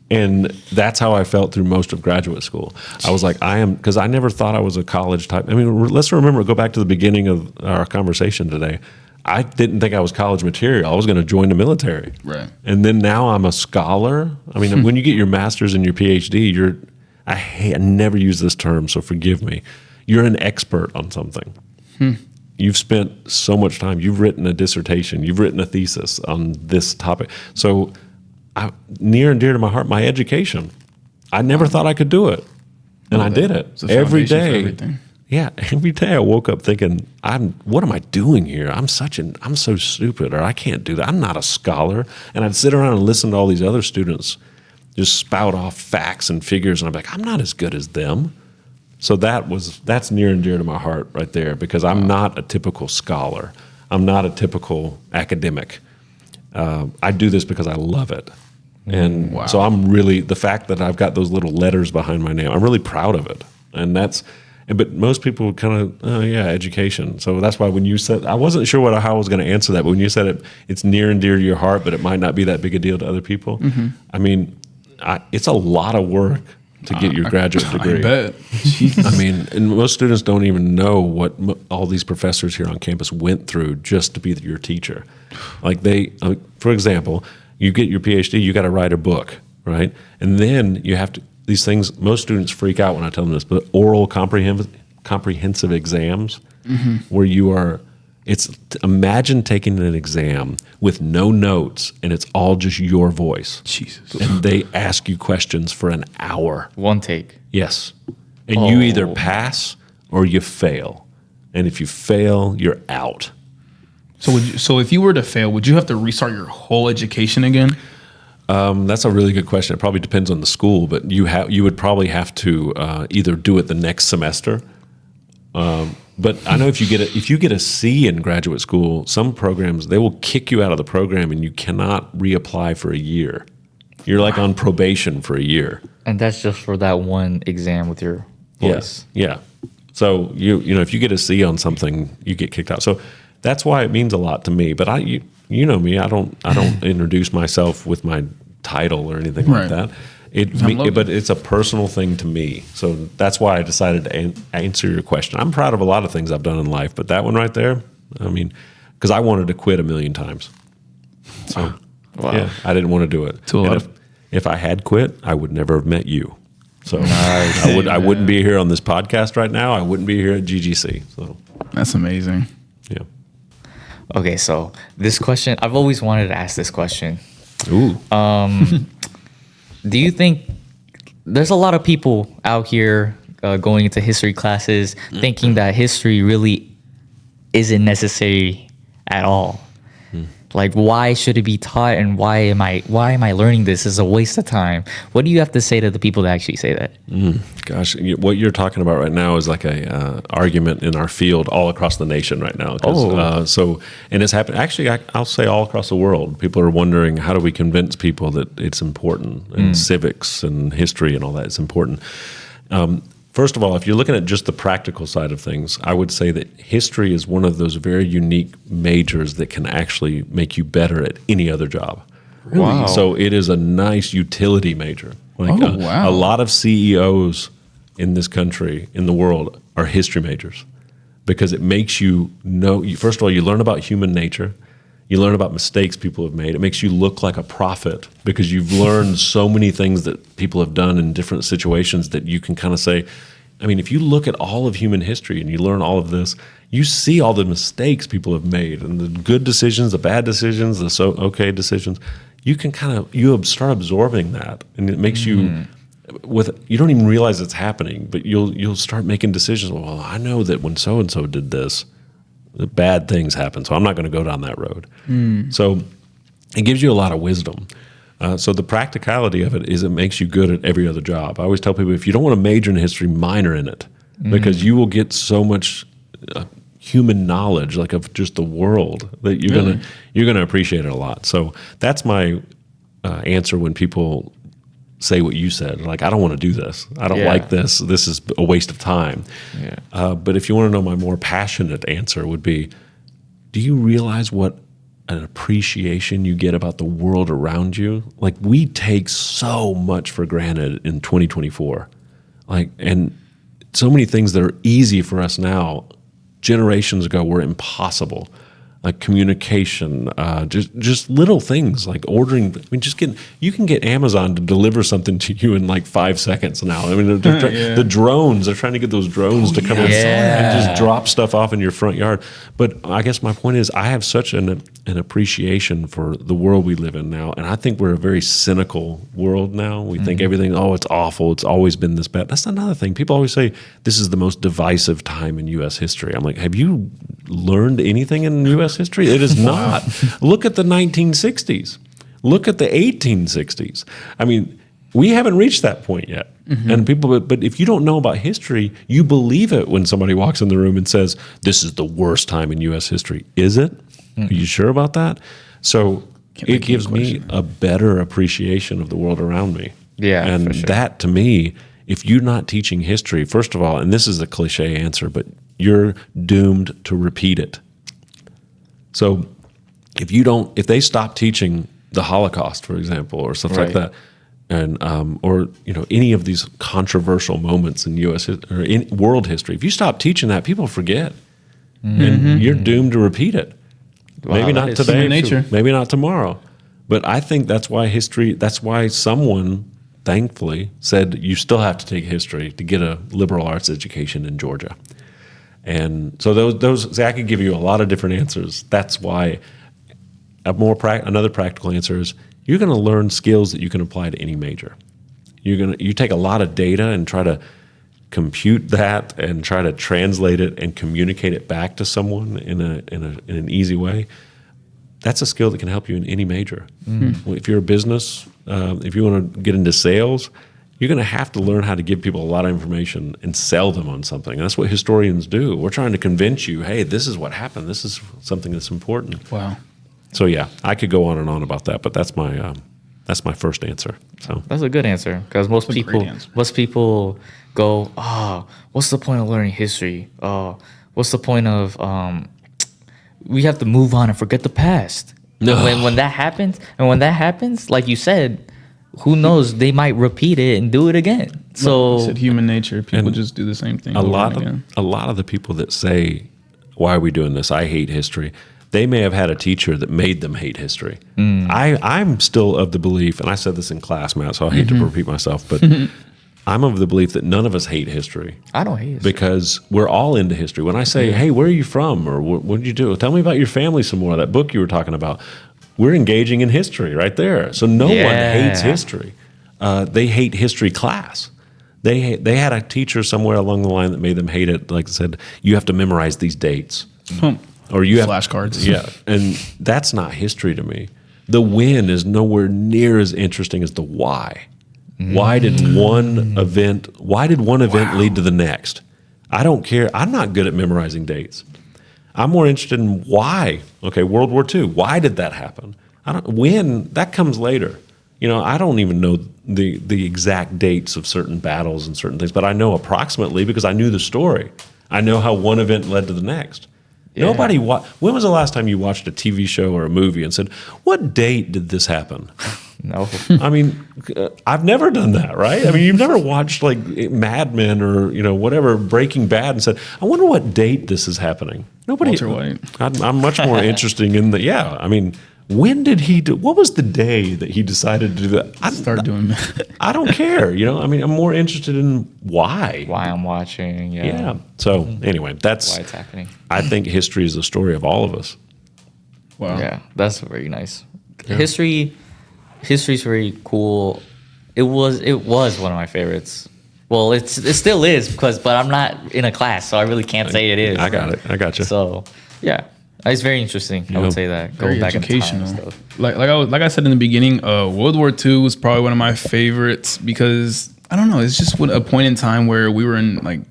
And that's how I felt through most of graduate school. I was like, because I never thought I was a college type. I mean, let's go back to the beginning of our conversation today. I didn't think I was college material. I was going to join the military. Right. And then now I'm a scholar. I mean, when you get your master's and your PhD, I never use this term, so forgive me. You're an expert on something. you've spent so much time. You've written a dissertation. You've written a thesis on this topic. So near and dear to my heart, my education. I never thought I could do it, and I did it It's a every foundation for day. everything. Yeah, every day I woke up thinking, what am I doing here? I'm so stupid, or I can't do that. I'm not a scholar. And I'd sit around and listen to all these other students just spout off facts and figures, and I'm like, I'm not as good as them. So that's near and dear to my heart right there, because I'm not a typical scholar. I'm not a typical academic. I do this because I love it. And so I'm really, the fact that I've got those little letters behind my name, I'm really proud of it. And but most people kind of, oh yeah, education. So that's why when you said, I wasn't sure how I was going to answer that, but when you said it's near and dear to your heart, but it might not be that big a deal to other people. I mean, it's a lot of work to get your graduate degree. I bet. I mean, and most students don't even know what all these professors here on campus went through just to be your teacher. Like for example, you get your PhD, you got to write a book, right? And then you have to, these things, most students freak out when I tell them this, but oral comprehensive exams where imagine taking an exam with no notes and it's all just your voice. Jesus. And they ask you questions for an hour. One take. Yes. And you either pass or you fail. And if you fail, you're out. So if you were to fail, would you have to restart your whole education again? That's a really good question. It probably depends on the school, but you would probably have to either do it the next semester. But I know if you get a C in graduate school, some programs, they will kick you out of the program and you cannot reapply for a year. You're like on probation for a year. And that's just for that one exam with your voice. Yeah. So you know if you get a C on something, you get kicked out. So that's why it means a lot to me. But you know me, I don't introduce myself with my title or anything like that. But it's a personal thing to me. So that's why I decided to answer your question. I'm proud of a lot of things I've done in life, but that one right there, I mean, because I wanted to quit a million times. So yeah, I didn't want to do it. And if I had quit, I would never have met you. So I wouldn't be here on this podcast right now. I wouldn't be here at GGC. So That's amazing. yeah. Okay, so this question, I've always wanted to ask this question. Ooh. Do you think there's a lot of people out here going into history classes thinking that history really isn't necessary at all? Like, why should it be taught, and why am I learning this? It's a waste of time. What do you have to say to the people that actually say that? Gosh, what you're talking about right now is like a argument in our field all across the nation right now. And it's happening. Actually, I'll say all across the world. People are wondering, how do we convince people that it's important, and civics and history and all that is important. First of all, if you're looking at just the practical side of things, I would say that history is one of those very unique majors that can actually make you better at any other job. Really? Wow. So it is a nice utility major. Like wow. a lot of CEOs in this country, in the world, are history majors because it makes you know, first of all, you learn about human nature. You learn about mistakes people have made. It makes you look like a prophet because you've learned so many things that people have done in different situations that you can kind of say, I mean, if you look at all of human history and you learn all of this, you see all the mistakes people have made and the good decisions, the bad decisions, the okay decisions. You can start absorbing that, and it makes you you don't even realize it's happening, but you'll start making decisions. Well, I know that when so and so did this, the bad things happen, so I'm not going to go down that road. So it gives you a lot of wisdom. So the practicality of it is it makes you good at every other job. I always tell people, if you don't want to major in history, minor in it, because you will get so much human knowledge, like of just the world, that you're gonna appreciate it a lot. So that's my answer when people say what you said. Like, I don't want to do this. I don't like this. This is a waste of time. Yeah. But if you want to know my more passionate answer would be, do you realize what an appreciation you get about the world around you? Like, we take so much for granted in 2024. Like, and so many things that are easy for us now, generations ago were impossible. like communication, just little things like ordering. I mean, you can get Amazon to deliver something to you in like 5 seconds now. I mean, the drones, they're trying to get those drones to come in and just drop stuff off in your front yard. But I guess my point is, I have such an appreciation for the world we live in now, and I think we're a very cynical world now. We think everything, it's awful. It's always been this bad. That's another thing. People always say this is the most divisive time in U.S. history. I'm like, have you learned anything in U.S. history? It is not. Look at the 1960s. Look at the 1860s. I mean, we haven't reached that point yet. And people, but if you don't know about history, you believe it when somebody walks in the room and says, this is the worst time in U.S. history. Is it? Are you sure about that? So it gives me a better appreciation of the world around me. Yeah, and for sure. that to me, if you're not teaching history, first of all, and this is a cliche answer, but you're doomed to repeat it. So if they stop teaching the Holocaust, for example, or stuff like that, and or any of these controversial moments in U.S. or in world history, if you stop teaching that, people forget, and you're doomed to repeat it. Wow, maybe that not is today, human nature. maybe not tomorrow, but I think that's why someone thankfully said you still have to take history to get a liberal arts education in Georgia. And so those I could give you a lot of different answers. That's why another practical answer is you're going to learn skills that you can apply to any major. You take a lot of data and try to compute that and try to translate it and communicate it back to someone in an easy way. That's a skill that can help you in any major. If you're a business, if you want to get into sales, you're going to have to learn how to give people a lot of information and sell them on something. And that's what historians do. We're trying to convince you, hey, this is what happened. This is something that's important. Wow. So yeah, I could go on and on about that, but that's my first answer. So That's a good answer, because most great people answer. go, what's the point of learning history? What's the point of we have to move on and forget the past. No. When that happens, like you said, who knows? They might repeat it and do it again. So You said human nature. People And just do the same thing. a over lot and again. of the people that say, why are we doing this? I hate history. They may have had a teacher that made them hate history. I'm still of the belief, and I said this in class, Matt, so I hate to repeat myself, but I'm of the belief that none of us hate history. I don't hate it. Because we're all into history. When I say, hey, where are you from? Or what did you do? Tell me about your family some more. That book you were talking about. We're engaging in history right there. So no one hates history. They hate history class. They had a teacher somewhere along the line that made them hate it. Like I said, you have to memorize these dates. Or you have Flashcards. Yeah. And that's not history to me. The when is nowhere near as interesting as the why. Why did one event lead to the next? I don't care. I'm not good at memorizing dates. I'm more interested in why. Okay, World War II. Why did that happen? When that comes later. I don't even know the exact dates of certain battles and certain things, but I know approximately because I knew the story. I know how one event led to the next. Yeah. When was the last time you watched a TV show or a movie and said, what date did this happen? No. I mean, I've never done that, right? I mean, you've never watched like Mad Men or whatever, Breaking Bad, and said, "I wonder what date this is happening." Nobody. Walter White. I'm much more interested in the. Yeah, I mean, when did he do? What was the day that he decided to do that? Start doing that. I don't care. I mean, I'm more interested in why. Why I'm watching. Yeah. So anyway, that's Why it's happening. I think history is the story of all of us. Wow. Yeah, that's very nice. History's very cool. It was one of my favorites. Well, it still is but I'm not in a class, so I really can't say it is. I got it. I got you. So yeah, it's very interesting. I would say that Very going back in time educational. and stuff. Like I said in the beginning, World War II was probably one of my favorites because I don't know, it's just a point in time where we were in like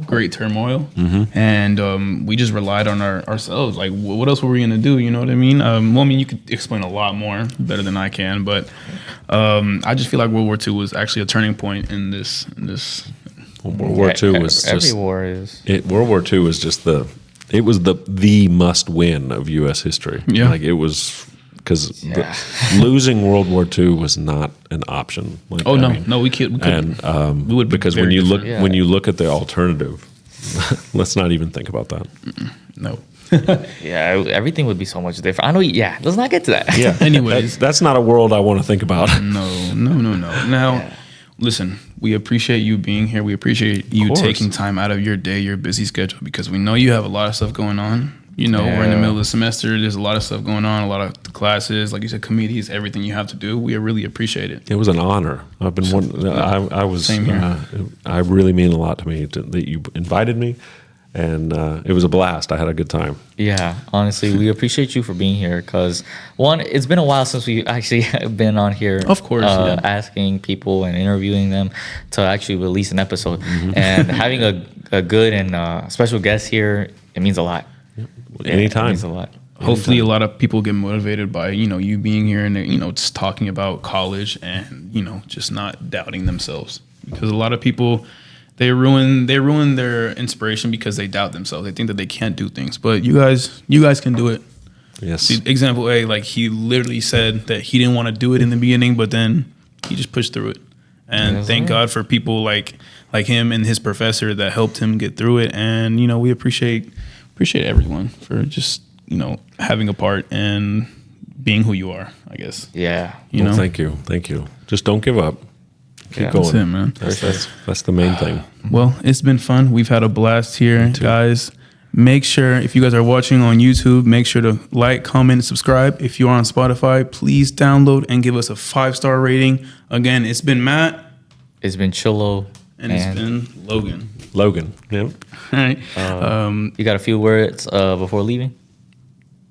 great turmoil, and we just relied on ourselves. Like, what else were we gonna do? You know what I mean? Well, I mean, you could explain a lot more better than I can, but I just feel like World War II was actually a turning point in this. World War II was every just war is. World War II was just the must win of U.S. history. Yeah. Like it was because losing World War II was not an option. Like, Oh I no, mean, no, we could. and we would be because very when you different. look when you look at the alternative, let's not even think about that. No. Yeah, everything would be so much different. I know. Yeah, let's not get to that. Yeah. Anyways. that's not a world I want to think about. No. Now, listen, we appreciate you being here. We appreciate you course. taking time out of your day, your busy schedule, because we know you have a lot of stuff going on. You know, we're in the Yeah. middle of the semester. There's a lot of stuff going on, a lot of classes, like you said, committees, everything you have to do. We really appreciate it. It was an honor. I've been one. I was. Same here. I really mean a lot to me that you invited me, and it was a blast. I had a good time. Yeah, honestly, we appreciate you for being here because one, it's been a while since we actually been on here. Of course, yeah. Asking people and interviewing them to actually release an episode, and having a good and special guest here, it means a lot. It Anytime. means a lot. Hopefully, a lot of people get motivated by you being here and just talking about college and just not doubting themselves, because a lot of people they ruin their inspiration because they doubt themselves. They think that they can't do things, but you guys can do it. Yes. See, example A, like he literally said that he didn't want to do it in the beginning, but then he just pushed through it. And Yes, thank sir. God for people like him and his professor that helped him get through it. And we appreciate everyone for just having a part and being who you are, I guess. Yeah. You Well, know, thank you. Thank you. Just don't give up. Keep Yeah. going. that's it, man. That's the main thing. Well, it's been fun. We've had a blast here, guys. Make sure, if you guys are watching on YouTube, make sure to like, comment, and subscribe. If you're on Spotify, please download and give us a 5-star rating. Again, it's been Matt, It's been Chillo. and it's been Logan. Logan. Yeah. All right. You got a few words before leaving?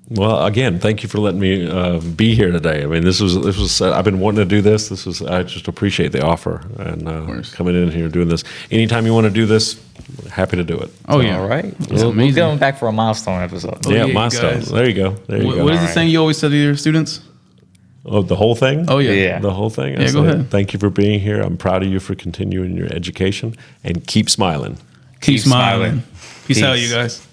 Well, again, thank you for letting me be here today. I mean, this was. I've been wanting to do this. I just appreciate the offer and course. coming in here and doing this. Anytime you want to do this, happy to do it. Oh, yeah. All right. It's We'll amazing. going back for a milestone episode. Oh, yeah, yeah, milestones. guys. There you go. There you go. What is the Alright. saying you always tell your students? Oh, the whole thing? Oh, yeah. Yeah. The whole thing? Yeah, go ahead. Thank you for being here. I'm proud of you for continuing your education and keep smiling. Keep Keep smiling. smiling. Peace out, Peace. you guys.